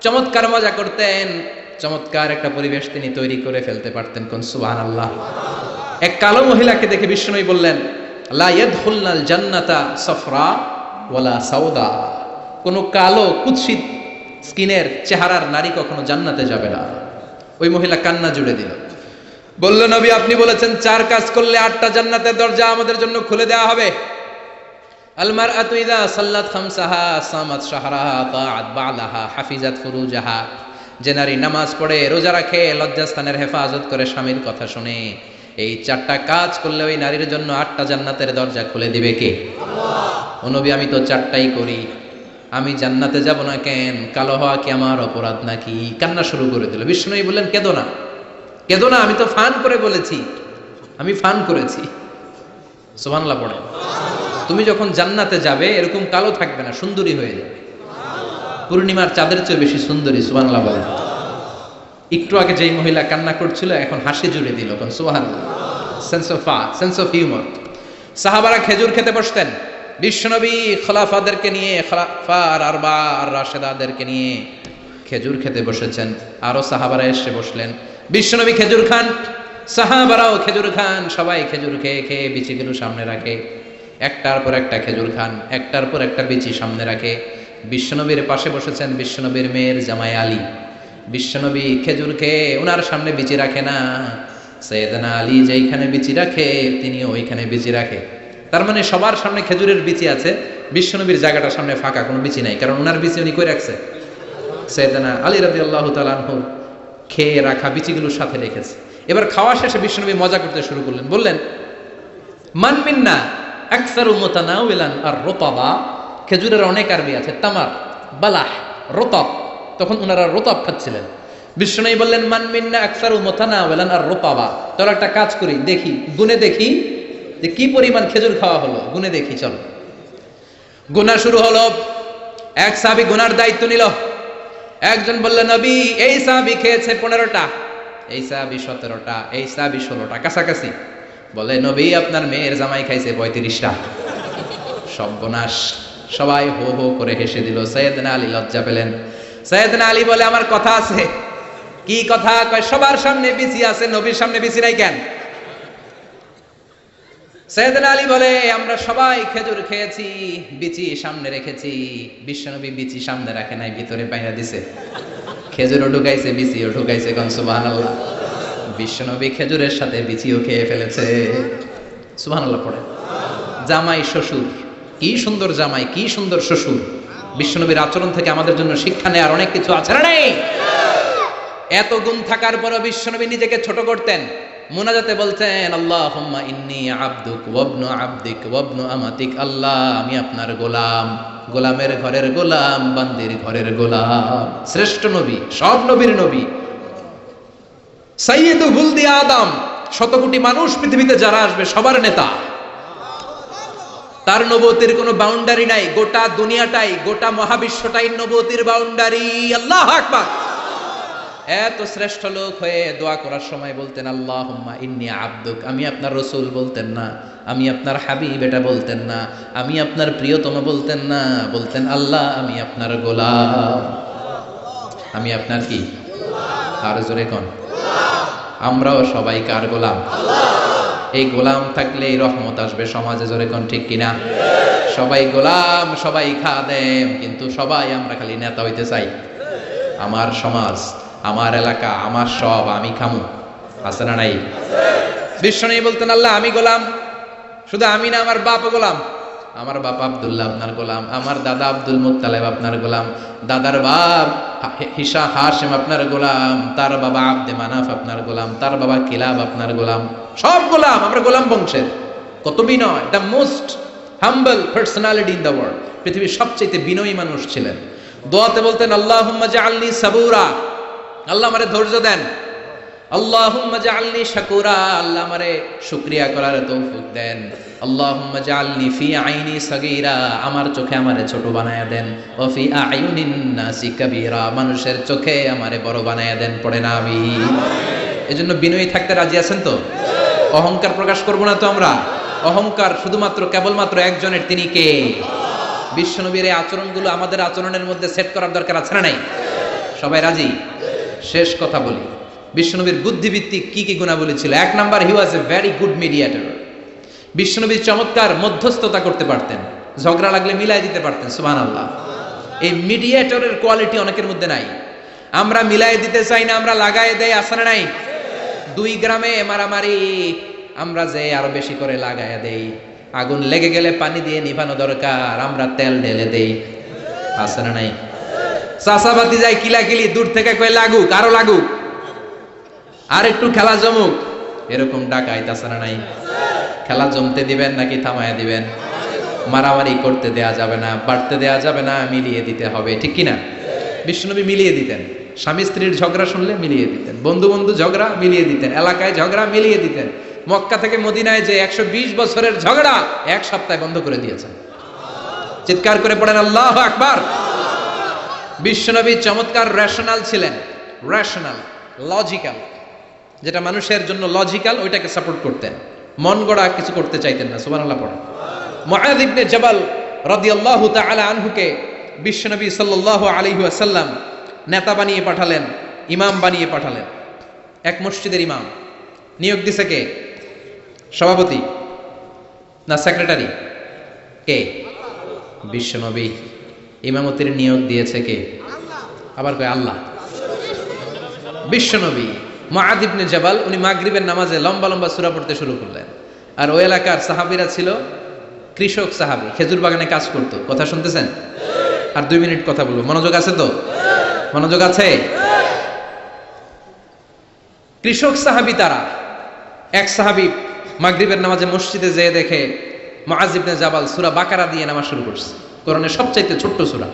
চমৎকার মজা করতেন, চমৎকার একটা পরিবেশ তিনি তৈরি করে ফেলতে পারতেন। কোন সুবহানাল্লাহ। এক কালো মহিলাকে দেখে বিশ্বনবী বললেন, লা ইয়াদখুলনাল জান্নাতা সাফরা ওয়ালা সাউদা। কোন কালো কুৎসিত স্কিনের চেহারার নারী কখনো জান্নাতে যাবে না। ওই মহিলা কান্না জুড়ে দিল, বলল, নবী আপনি বলেছেন 4 কাজ করলে 8টা জান্নাতের দরজা আমাদের জন্য খুলে দেওয়া হবে। আল মারআতু ইযা সাল্লাত খামসাহা সামাত শাহরাহা তাআত বালাহা হাফিজাত ফুরুজাহা। যে নারী নামাজ পড়ে, রোজা রাখে, লজ্জাস্থানের হেফাজত করে, স্বামীর কথা শুনে, এই 4টা কাজ করলে ওই নারীর জন্য 8টা জান্নাতের দরজা খুলে দিবে কে? আল্লাহ। ও নবী আমি তো 4টাই করি, আমি জান্নাতে যাব না কেন? কালো হওয়া কি আমার অপরাধ নাকি? কান্না শুরু করে দিল। বিষ্ণু বললেন, কেঁদো না, কেঁদো না, আমি তো ফান করে বলেছি, আমি ফান করেছি। সুবহানাল্লাহ পড়ে। তুমি যখন জান্নাতে যাবে এরকম কালো থাকবে না, সুন্দরী হয়ে যাবে, পূর্ণিমার চাঁদের চেয়ে বেশি সুন্দরী। সুবহানাল্লাহ বলে। একটু আগে যেই মহিলা কান্না করছিল এখন হাসি জুড়ে দিল। সুবহানাল্লাহ। Sense of humour. সাহাবারা খেজুর খেতে বসতেন। বিশ্বনবী খলাফাদেরকে নিয়ে, খলাফা আর আরবা আর রাশেদাদেরকে নিয়ে খেজুর খেতে বসেছেন। আরো সাহাবারা এসে বসলেন। বিশ্বনবী খেজুর খান, সাহাবারাও খেজুর খান। সবাই খেজুর খেয়ে খেয়ে বিচিগুলো সামনে রাখে, একটার পর একটা খেজুর খান, একটার পর একটা বিচি সামনে রাখে। বিশ্বনবীর পাশে বসেছেন বিশ্বনবীর মেয়ের জামাই আলী। বিশ্বনবী খেজুর খেয়ে ওনার সামনে বিচি রাখে না, সাইয়েদনা আলী যেইখানে বিচি রাখে তিনি ওইখানে বিচি রাখে। তার মানে সবার সামনে খেজুরের বিচি আছে, বিশ্বনবীর জায়গাটার সামনে ফাঁকা, কোনো বিচি নাই, কারণ ওনার বিচি উনি কই রাখছে? সাইয়েদনা আলী রাদিয়াল্লাহু তাআলা আনহু খেয়ে রাখা বিচিগুলোর সাথে রেখেছে। এবার খাওয়া শেষে বিশ্বনবী মজা করতে শুরু করলেন, বললেন, মান মিন্না আকসারু মুতানাওয়ালান আর রতাবা। খেজুরের অনেক আরবি আছে, তামার, বালাহ, রতাব। তখন ওনারা রতাব খাচ্ছিলেন। বিশ্বনবী বললেন, মান মিন্না আকসারু মুতানাওয়ালান আর রতাবা। চলো একটা কাজ করি, দেখি, গুনে দেখি যে কি পরিমাণ খেজুর খাওয়া হলো, গুনে দেখি। চলো, গুনা শুরু হলো। এক সাহাবী গুনার দায়িত্ব নিল। একজন বলল, নবী এই সাহাবী খেয়েছে 15টা, এই সাহাবী 17টা, এই সাহাবী 16টা, কাছাকাছি। বলে, নবী আপনার মেয়ের জামাই খাইছে 35টা। সর্বনাশ। সবাই হো হো করে হেসে দিল। সাইয়েদনা আলী লজ্জা পেলেন। সাইয়েদনা আলী বলে, আমার কথা আছে। কি কথা? কয়, সবার সামনে বিচি আছে, নবীর সামনে বিচি নাই কেন? সাইয়েদনা আলী বলে আমরা সবাই খেজুর খেয়েছি, বিচি সামনে রেখেছি, বিশ্বনবী বিচি সামনে রাখে নাই, ভিতরে বাইরা দিছে। খেজুরও ঢুকাইছে, বিচিও ঢুকাইছে, কোন সুবহানাল্লাহ। বিশ্বনবী খেজুরের সাথে বিচিও খেয়ে ফেলেছে। সুবহানাল্লাহ পড়ে। জামাই শ্বশুর, কি সুন্দর জামাই, কি সুন্দর শ্বশুর। বিশ্বনবীর আচরণ থেকে আমাদের জন্য শিক্ষা নেওয়ার অনেক কিছু আছে না নেই? এত গুণ থাকার পরও বিশ্বনবী নিজেকে ছোট করতেন। মুনাজাতে বলতেন আল্লাহুম্মা ইন্নী আবদুক ওয়াবনু আবদিক ওয়াবনু আমাতিক। আল্লাহ আমি আপনার গোলাম, গোলামের ঘরের গোলাম, বান্দির ঘরের গোলাম। শ্রেষ্ঠ নবী, সব নবীর নবী, সাইয়্যিদু বুলদি আদম, শত কোটি মানুষ পৃথিবীতে যারা আসবে সবার নেতা। তার নবুয়তের কোনো বাউন্ডারি নাই, গোটা দুনিয়াটাই, গোটা মহাবিশ্বটাই নবুয়তের বাউন্ডারি। আল্লাহু আকবার। এত শ্রেষ্ঠ লোক হয়ে দোয়া করার সময় বলতেন আল্লাহুম্মা ইন্নী আবদুক, আমি আপনার রসুল বলতেন না, আমি আপনার হাবিব এটা বলতেন না, আমি আপনার প্রিয়তম বলতেন না, বলতেন আল্লাহ আমি আপনার গোলাম। আমি আপনার কি? আর জোরে কোন? আমরাও সবাই কার গোলাম? এই গোলাম থাকলে এই রহমত আসবে সমাজে, জোরে কোন ঠিক কিনা? সবাই গোলাম, সবাই খাদেম, কিন্তু সবাই আমরা খালি নেতা হইতে চাই। আমার সমাজ, আমার এলাকা, আমার সব আমি খামু, আছে না নাই? বিশ্বনবী বলতেন আল্লাহ আমি গোলাম, শুধু আমি না, আমার বাপ গোলাম। আমার বাপ আব্দুল্লাহ আপনার গোলাম, আমার দাদা আব্দুল মুত্তালিব আপনার গোলাম, দাদার বাপ হাশিম আপনার গোলাম, তার বাবা আব্দে মানাফ আপনার গোলাম, তার বাবা কিলাব আপনার গোলাম, সব গোলাম, আমরা গোলাম বংশের। কত বিনয়! The most humble personality in the world. পৃথিবীর সবচেয়ে বিনয়ী মানুষ ছিলেন। দোয়াতে বলতেন আল্লাহুম্মা জাআলনি সাবুরা, আল্লাহ আমারে ধৈর্য দেন। আল্লাহুম্মা জাআলনি শাকুরা, আল্লাহ আমারে শুকরিয়া করার তৌফিক দেন। আল্লাহুম্মা জাআলনি ফি আইনি সাগীরা, আমার চোখে আমারে ছোট বানায়া দেন। ওয়া ফি আয়ুনিন নাসি কাবীরা, মানুষের চোখে আমারে বড় বানায়া দেন। পড়ে না আমিন। এজন্য বিনয়ী থাকতে রাজি আছেন তো? অহংকার প্রকাশ করব না তো আমরা। অহংকার শুধুমাত্র কেবলমাত্র একজনের, তিনি কে? বিশ্বনবীর এই আচরণগুলো আমাদের আচরণের মধ্যে সেট করার দরকার আছে না নাই? সবাই রাজি? শেষ কথা বলি, বিশ্বনবীর বুদ্ধিভিত্তিক কি কি গুণাবলী ছিল। এক number, he was a very good mediator. বিশ্বনবী চমৎকার মধ্যস্থতা করতে পারতেন, ঝগড়া লাগলে মিলাই দিতে পারতেন। সুবহানাল্লাহ। এই মিডিয়েটরের কোয়ালিটি অনেকের মধ্যে নাই। আমরা মিলাই দিতে চাই না, আমরা লাগাই দেই, আছে না নাই? দুই গ্রামে মারামারি, আমরা যে আরো বেশি করে লাগাইয়া দেই। আগুন লেগে গেলে পানি দিয়ে নিভানো দরকার, আমরা তেল ঢেলে দেই, আছে না নাই? চাষাবাতি যায় কিলাকিলি, দূর থেকে কয়ে লাগুক, আরো লাগুক, আর একটু খেলা জমুক, এরকম ডাকাইত, আছে না নাই? খেলা জমতে দিবেন নাকি থামায়া দিবেন? মারামারি করতে দেয়া যাবে না, বাড়তে দেয়া যাবে না, মিলিয়ে দিতে হবে, ঠিক কিনা? বিশ্বনবী মিলিয়ে দিতেন। স্বামী স্ত্রীর ঝগড়া শুনলে মিলিয়ে দিতেন, বন্ধু বন্ধু ঝগড়া মিলিয়ে দিতেন, এলাকায় ঝগড়া মিলিয়ে দিতেন। মক্কা থেকে মদিনায় যে 120 বছরের ঝগড়া 1 সপ্তাহে বন্ধ করে দিয়েছেন। চিৎকার করে পড়েন আল্লাহু আকবার। বিশ্বনবী চমৎকার রেশনাল ছিলেন, রেশনাল, লজিক্যাল। যেটা মানুষের জন্য লজিক্যাল ওইটাকে সাপোর্ট করতেন, মন গড়া কিছু করতে চাইতেন না। সুবহানাল্লাহ পড়েন। মুআয ইবনে জাবাল রাদিয়াল্লাহু তাআলা আনহুকে বিশ্বনবী সাল্লাল্লাহু আলাইহি ওয়াসাল্লাম নেতা বানিয়ে পাঠালেন, ইমাম বানিয়ে পাঠালেন। এক মসজিদের ইমাম। নিয়োগ দিছে কে? সভাপতি না সেক্রেটারি? কে? বিশ্বনবী। ইমামতির নিয়োগ দিয়েছে কে? আবার কয় আল্লাহ। বিশ্বনবী। মুআয ইবনে জাবাল উনি মাগরিবের নামাজে লম্বা লম্বা সূরা পড়তে শুরু করলেন। আর ওই এলাকার সাহাবীরা ছিল কৃষক সাহাবী, খেজুর বাগানে কাজ করত। কথা শুনতেছেন? আর 2 মিনিট কথা বলবো, মনোযোগ আছে তো? মনোযোগ আছে? কৃষক সাহাবী তারা। এক সাহাবী মাগরিবের নামাজে মসজিদে যেয়ে দেখে মুআয ইবনে জাবাল সূরা বাকারা দিয়ে নামাজ শুরু করছে। কোরআনের সবচাইতে ছোট্ট সূরা।